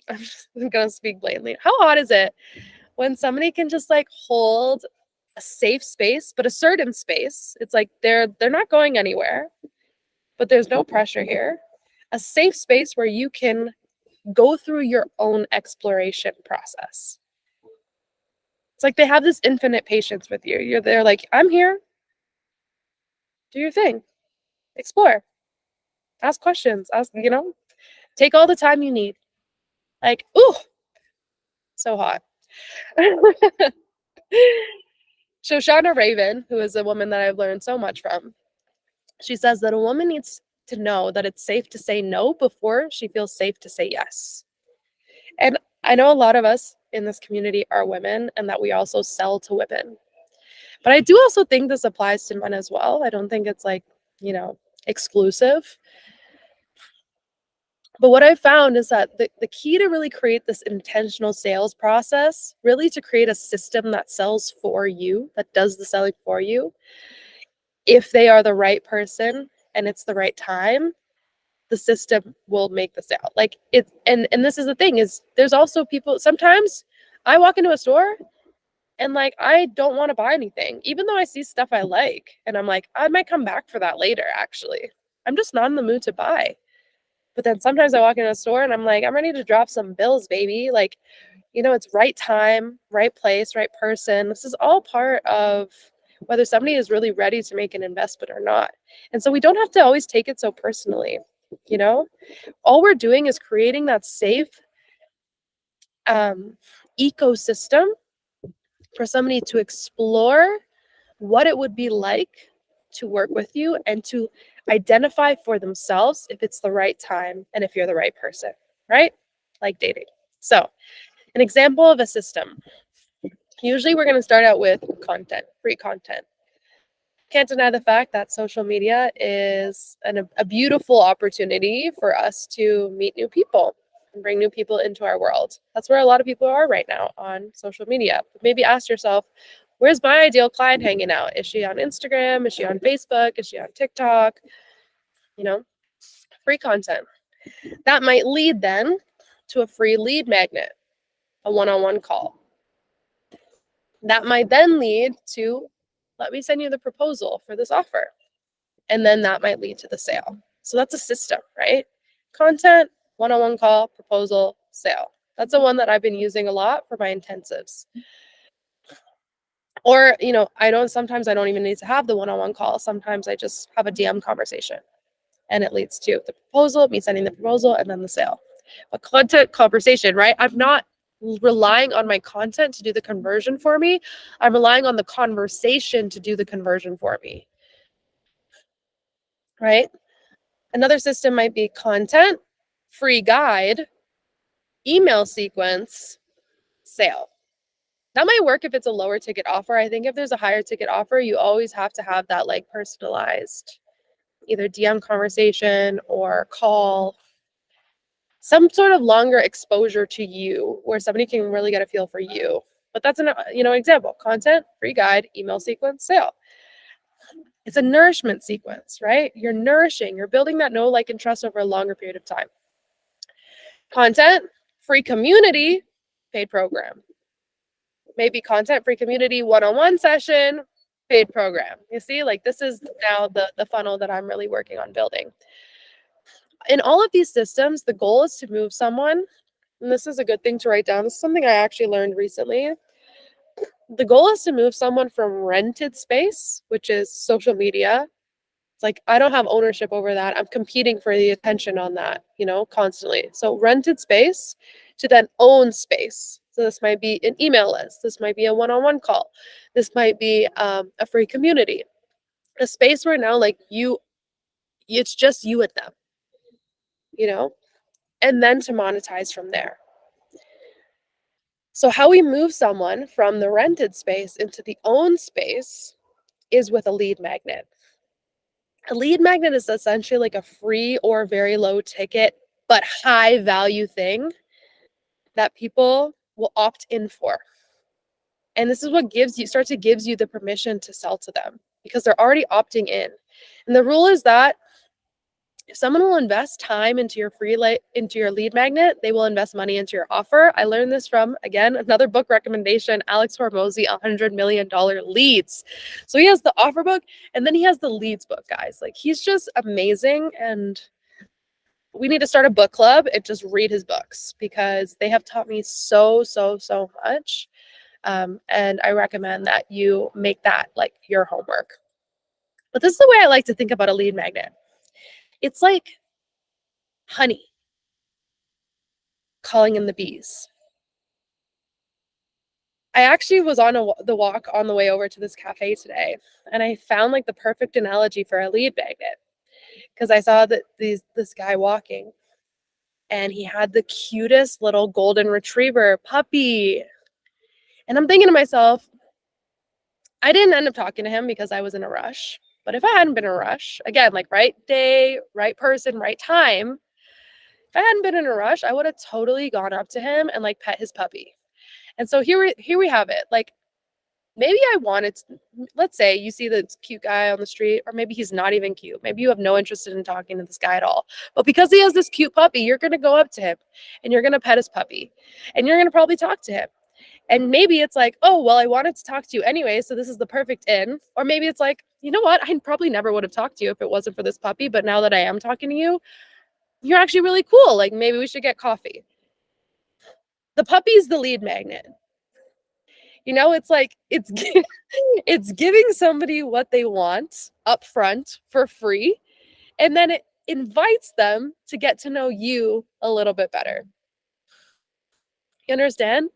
I'm just gonna speak blatantly. How hot is it when somebody can just like hold a safe space, but a certain space? It's like they're not going anywhere, but there's no pressure here. A safe space where you can go through your own exploration process. It's like they have this infinite patience with you. They're like, I'm here. Do your thing. Explore. Ask questions. Take all the time you need. Like, ooh, so hot. Shoshana Raven, who is a woman that I've learned so much from, she says that a woman needs to know that it's safe to say no before she feels safe to say yes. And I know a lot of us in this community are women and that we also sell to women. But I do also think this applies to men as well. I don't think it's like, you know, exclusive. But what I've found is that the key to really create this intentional sales process, really to create a system that sells for you, that does the selling for you, if they are the right person and it's the right time, the system will make the sale. Like it, and this is the thing is there's also people sometimes I walk into a store and like I don't want to buy anything, even though I see stuff I like. And I'm like, I might come back for that later, actually. I'm just not in the mood to buy. But then sometimes I walk into a store and I'm like, I'm ready to drop some bills, baby. Like, you know, it's right time, right place, right person. This is all part of whether somebody is really ready to make an investment or not. And so we don't have to always take it so personally, you know? All we're doing is creating that safe ecosystem for somebody to explore what it would be like to work with you and to identify for themselves if it's the right time and if you're the right person, right? Like dating. So, an example of a system. Usually, we're going to start out with content, free content. Can't deny the fact that social media is a beautiful opportunity for us to meet new people and bring new people into our world. That's where a lot of people are right now on social media. Maybe ask yourself, where's my ideal client hanging out? Is she on Instagram? Is she on Facebook? Is she on TikTok? You know, free content. That might lead then to a free lead magnet, a one-on-one call. That might then lead to, let me send you the proposal for this offer. And then that might lead to the sale. So that's a system, right? Content, one-on-one call, proposal, sale. That's the one that I've been using a lot for my intensives. Or, you know, sometimes I don't even need to have the one-on-one call. Sometimes I just have a DM conversation and it leads to the proposal, me sending the proposal, and then the sale. But content conversation, right? I'm not relying on my content to do the conversion for me. I'm relying on the conversation to do the conversion for me, right? Another system might be content, free guide, email sequence, sale. That might work if it's a lower ticket offer. I think if there's a higher ticket offer, you always have to have that like personalized either DM conversation or call, some sort of longer exposure to you where somebody can really get a feel for you. But that's an example. Content, free guide, email sequence, sale. It's a nourishment sequence, right? You're nourishing, you're building that know, like, and trust over a longer period of time. Content, free community, paid program. Maybe content, free community, one-on-one session, paid program. You see, like this is now the funnel that I'm really working on building. In all of these systems, the goal is to move someone, and this is a good thing to write down. This is something I actually learned recently. The goal is to move someone from rented space, which is social media. It's like, I don't have ownership over that. I'm competing for the attention on that, constantly. So rented space to then own space. So this might be an email list. This might be a one-on-one call. This might be a free community. A space where now, like it's just you and them, and then to monetize from there. So how we move someone from the rented space into the owned space is with a lead magnet. A lead magnet is essentially like a free or very low ticket, but high value thing that people will opt in for. And this is what gives you the permission to sell to them because they're already opting in. And the rule is that if someone will invest time into your lead magnet, they will invest money into your offer. I learned this from, again, another book recommendation, Alex Hormozy, $100 million Leads. So he has the offer book and then he has the leads book, guys. Like he's just amazing. And we need to start a book club and just read his books because they have taught me so, so, so much. And I recommend that you make that like your homework. But this is the way I like to think about a lead magnet. It's like honey. calling in the bees. I actually was on the walk on the way over to this cafe today, and I found like the perfect analogy for a lead magnet because I saw that this guy walking, and he had the cutest little golden retriever puppy. And I'm thinking to myself, I didn't end up talking to him because I was in a rush. But if I hadn't been in a rush, again, like right day, right person, right time, if I hadn't been in a rush, I would have totally gone up to him and like pet his puppy. And so here we have it. Like maybe I wanted to, let's say you see this cute guy on the street, or maybe he's not even cute. Maybe you have no interest in talking to this guy at all. But because he has this cute puppy, you're going to go up to him and you're going to pet his puppy and you're going to probably talk to him. And maybe it's like, oh, well, I wanted to talk to you anyway, so this is the perfect in. Or maybe it's like, you know what? I probably never would have talked to you if it wasn't for this puppy. But now that I am talking to you, you're actually really cool. Like maybe we should get coffee. The puppy's the lead magnet. It's like it's giving somebody what they want up front for free, and then it invites them to get to know you a little bit better. You understand?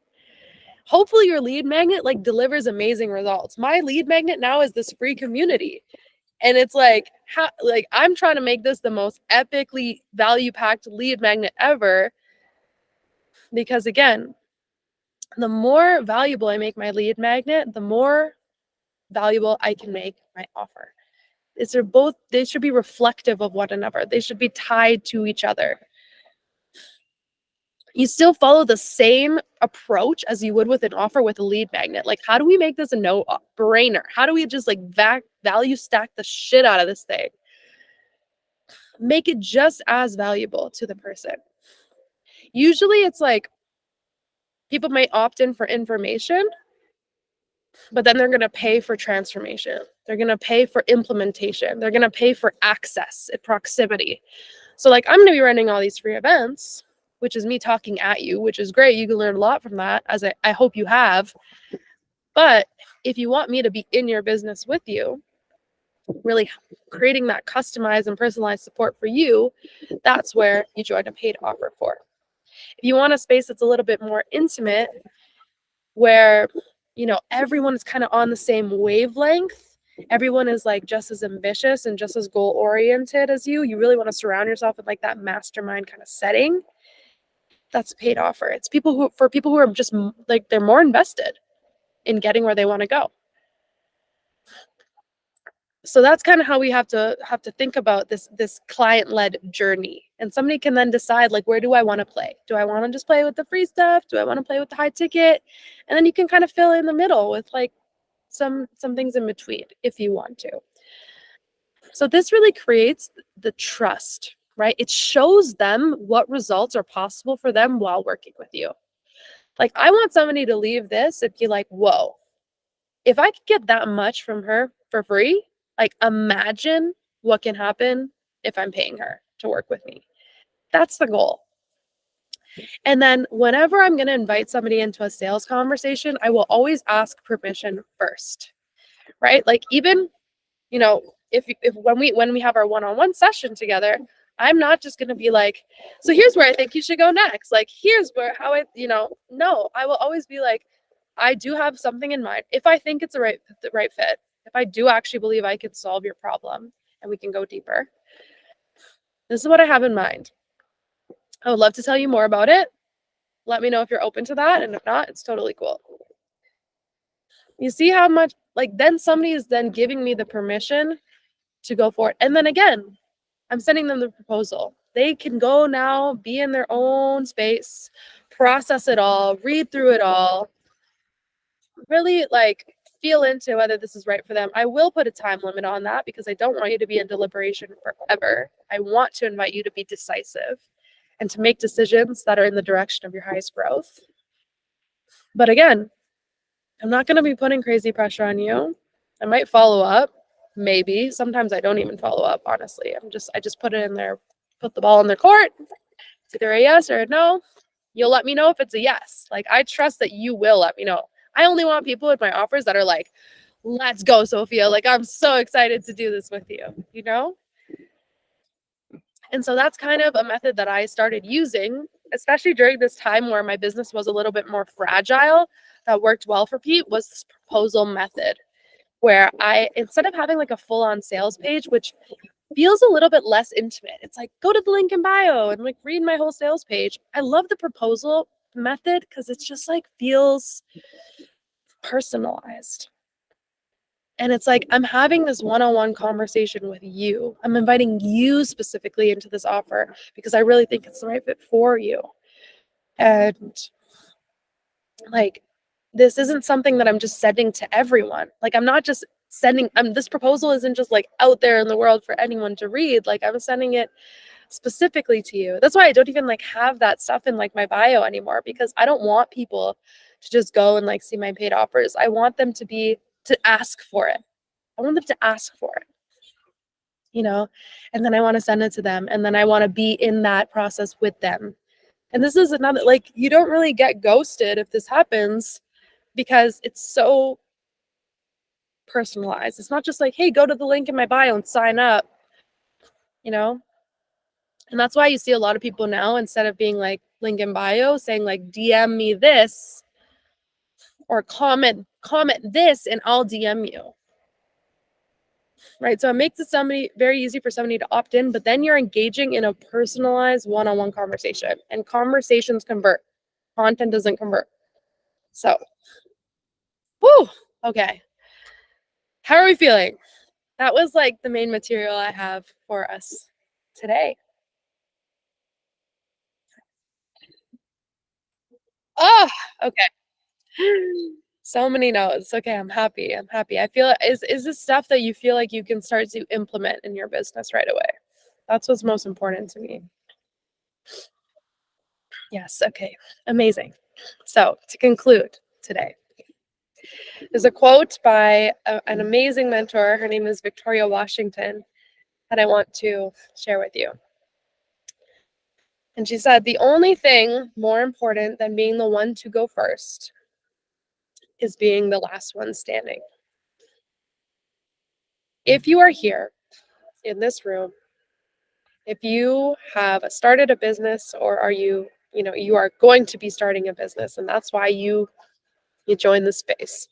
Hopefully your lead magnet like delivers amazing results. My lead magnet now is this free community. And it's like I'm trying to make this the most epically value-packed lead magnet ever, because again, the more valuable I make my lead magnet, the more valuable I can make my offer. They should be reflective of one another. They should be tied to each other. You still follow the same approach as you would with an offer with a lead magnet. Like, how do we make this a no-brainer? How do we just like value stack the shit out of this thing? Make it just as valuable to the person. Usually it's like people might opt in for information, but then they're going to pay for transformation. They're going to pay for implementation. They're going to pay for access and proximity. So like I'm going to be running all these free events, which is me talking at you, which is great. You can learn a lot from that, as I hope you have. But if you want me to be in your business with you, really creating that customized and personalized support for you, that's where you join a paid offer for. If you want a space that's a little bit more intimate, where everyone is kind of on the same wavelength, everyone is like just as ambitious and just as goal oriented as you really want to surround yourself with like that mastermind kind of setting, that's a paid offer. It's for people who are just like, they're more invested in getting where they want to go. So that's kind of how we have to think about this client-led journey. And somebody can then decide, like, where do I want to play? Do I want to just play with the free stuff? Do I want to play with the high ticket? And then you can kind of fill in the middle with like some things in between if you want to. So this really creates the trust, right? It shows them what results are possible for them while working with you. Like, I want somebody to leave this and be like, whoa, if I could get that much from her for free, like imagine what can happen if I'm paying her to work with me. That's the goal. And then whenever I'm going to invite somebody into a sales conversation, I will always ask permission first, right? Like even, if when we have our one-on-one session together, I'm not just going to be like, so here's where I think you should go next. Like, here's how no, I will always be like, I do have something in mind. If I think it's the right fit, if I do actually believe I can solve your problem and we can go deeper, this is what I have in mind. I would love to tell you more about it. Let me know if you're open to that. And if not, it's totally cool. You see how much, like, then somebody is then giving me the permission to go for it. And then again, I'm sending them the proposal. They can go now, be in their own space, process it all, read through it all, really like feel into whether this is right for them. I will put a time limit on that because I don't want you to be in deliberation forever. I want to invite you to be decisive and to make decisions that are in the direction of your highest growth. But again, I'm not going to be putting crazy pressure on you. I might follow up, maybe. Sometimes I don't even follow up, honestly. I just put it in there, put the ball in their court. It's either a yes or a no. You'll let me know if it's a yes. Like, I trust that you will let me know. I only want people with my offers that are like, let's go, Sophia. Like, I'm so excited to do this with you, And so that's kind of a method that I started using especially during this time where my business was a little bit more fragile, that worked well for Pete was this proposal method where I, instead of having like a full on sales page, which feels a little bit less intimate, it's like go to the link in bio and like read my whole sales page. I love the proposal method because it's just like feels personalized. And it's like I'm having this one-on-one conversation with you. I'm inviting you specifically into this offer because I really think it's the right fit for you. And like this isn't something that I'm just sending to everyone. Like I'm not just sending this proposal isn't just like out there in the world for anyone to read. Like I'm sending it specifically to you. That's why I don't even like have that stuff in like my bio anymore because I don't want people to just go and like see my paid offers. I want them to ask for it. I want them to ask for it, you know, and then I want to send it to them. And then I want to be in that process with them. And this is another, like, you don't really get ghosted if this happens because it's so personalized. It's not just like, hey, go to the link in my bio and sign up, you know? And that's why you see a lot of people now, instead of being like link in bio, saying like DM me this or comment this and I'll DM you. Right. So it makes it very easy for somebody to opt in, but then you're engaging in a personalized one-on-one conversation, and conversations convert. Content doesn't convert. So, whew, okay. How are we feeling? That was like the main material I have for us today. Oh, okay. So many notes. Okay, I'm happy. I'm happy. I feel is this stuff that you feel like you can start to implement in your business right away? That's what's most important to me. Yes, okay. Amazing. So, to conclude today, there's a quote by an amazing mentor. Her name is Victoria Washington that I want to share with you. And she said, "The only thing more important than being the one to go first is being the last one standing." If you are here in this room, if you have started a business or are you are going to be starting a business and that's why you join the space.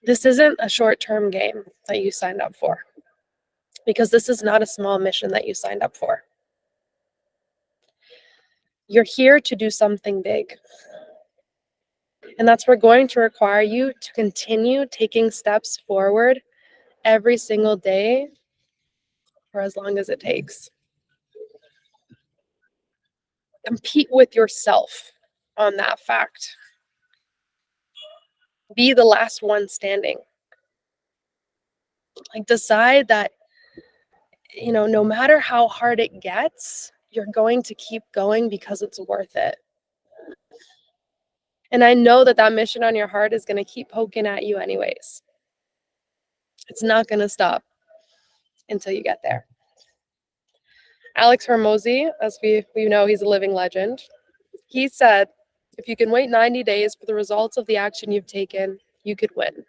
This isn't a short-term game that you signed up for because this is not a small mission that you signed up for. You're here to do something big. And that's we're going to require you to continue taking steps forward every single day for as long as it takes. Compete with yourself on that fact. Be the last one standing. Like decide that, no matter how hard it gets, you're going to keep going because it's worth it. And I know that that mission on your heart is going to keep poking at you anyways. It's not going to stop until you get there. Alex Hormozy, as we know, he's a living legend. He said, if you can wait 90 days for the results of the action you've taken, you could win.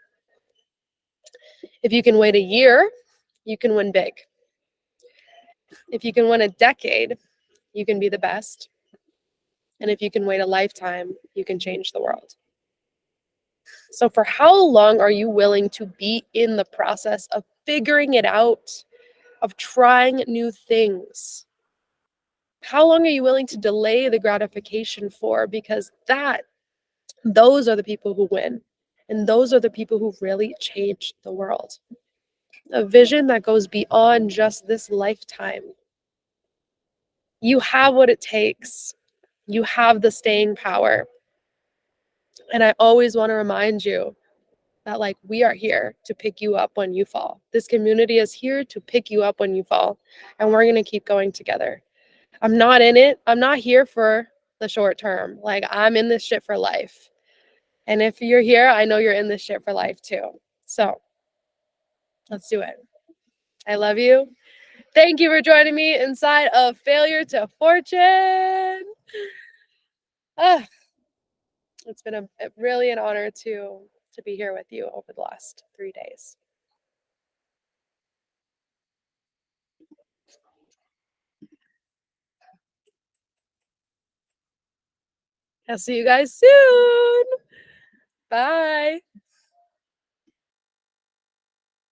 If you can wait a year, you can win big. If you can win a decade, you can be the best. And if you can wait a lifetime, you can change the world. So for how long are you willing to be in the process of figuring it out, of trying new things? How long are you willing to delay the gratification for? Because those are the people who win. And those are the people who really change the world. A vision that goes beyond just this lifetime. You have what it takes. You have the staying power. And I always want to remind you that like we are here to pick you up when you fall. This community is here to pick you up when you fall. And we're going to keep going together. I'm not in it. I'm not here for the short term. Like I'm in this shit for life. And if you're here, I know you're in this shit for life too. So let's do it. I love you. Thank you for joining me inside of Failure to Fortune. Ah, it's been really an honor to be here with you over the last 3 days. I'll see you guys soon. Bye.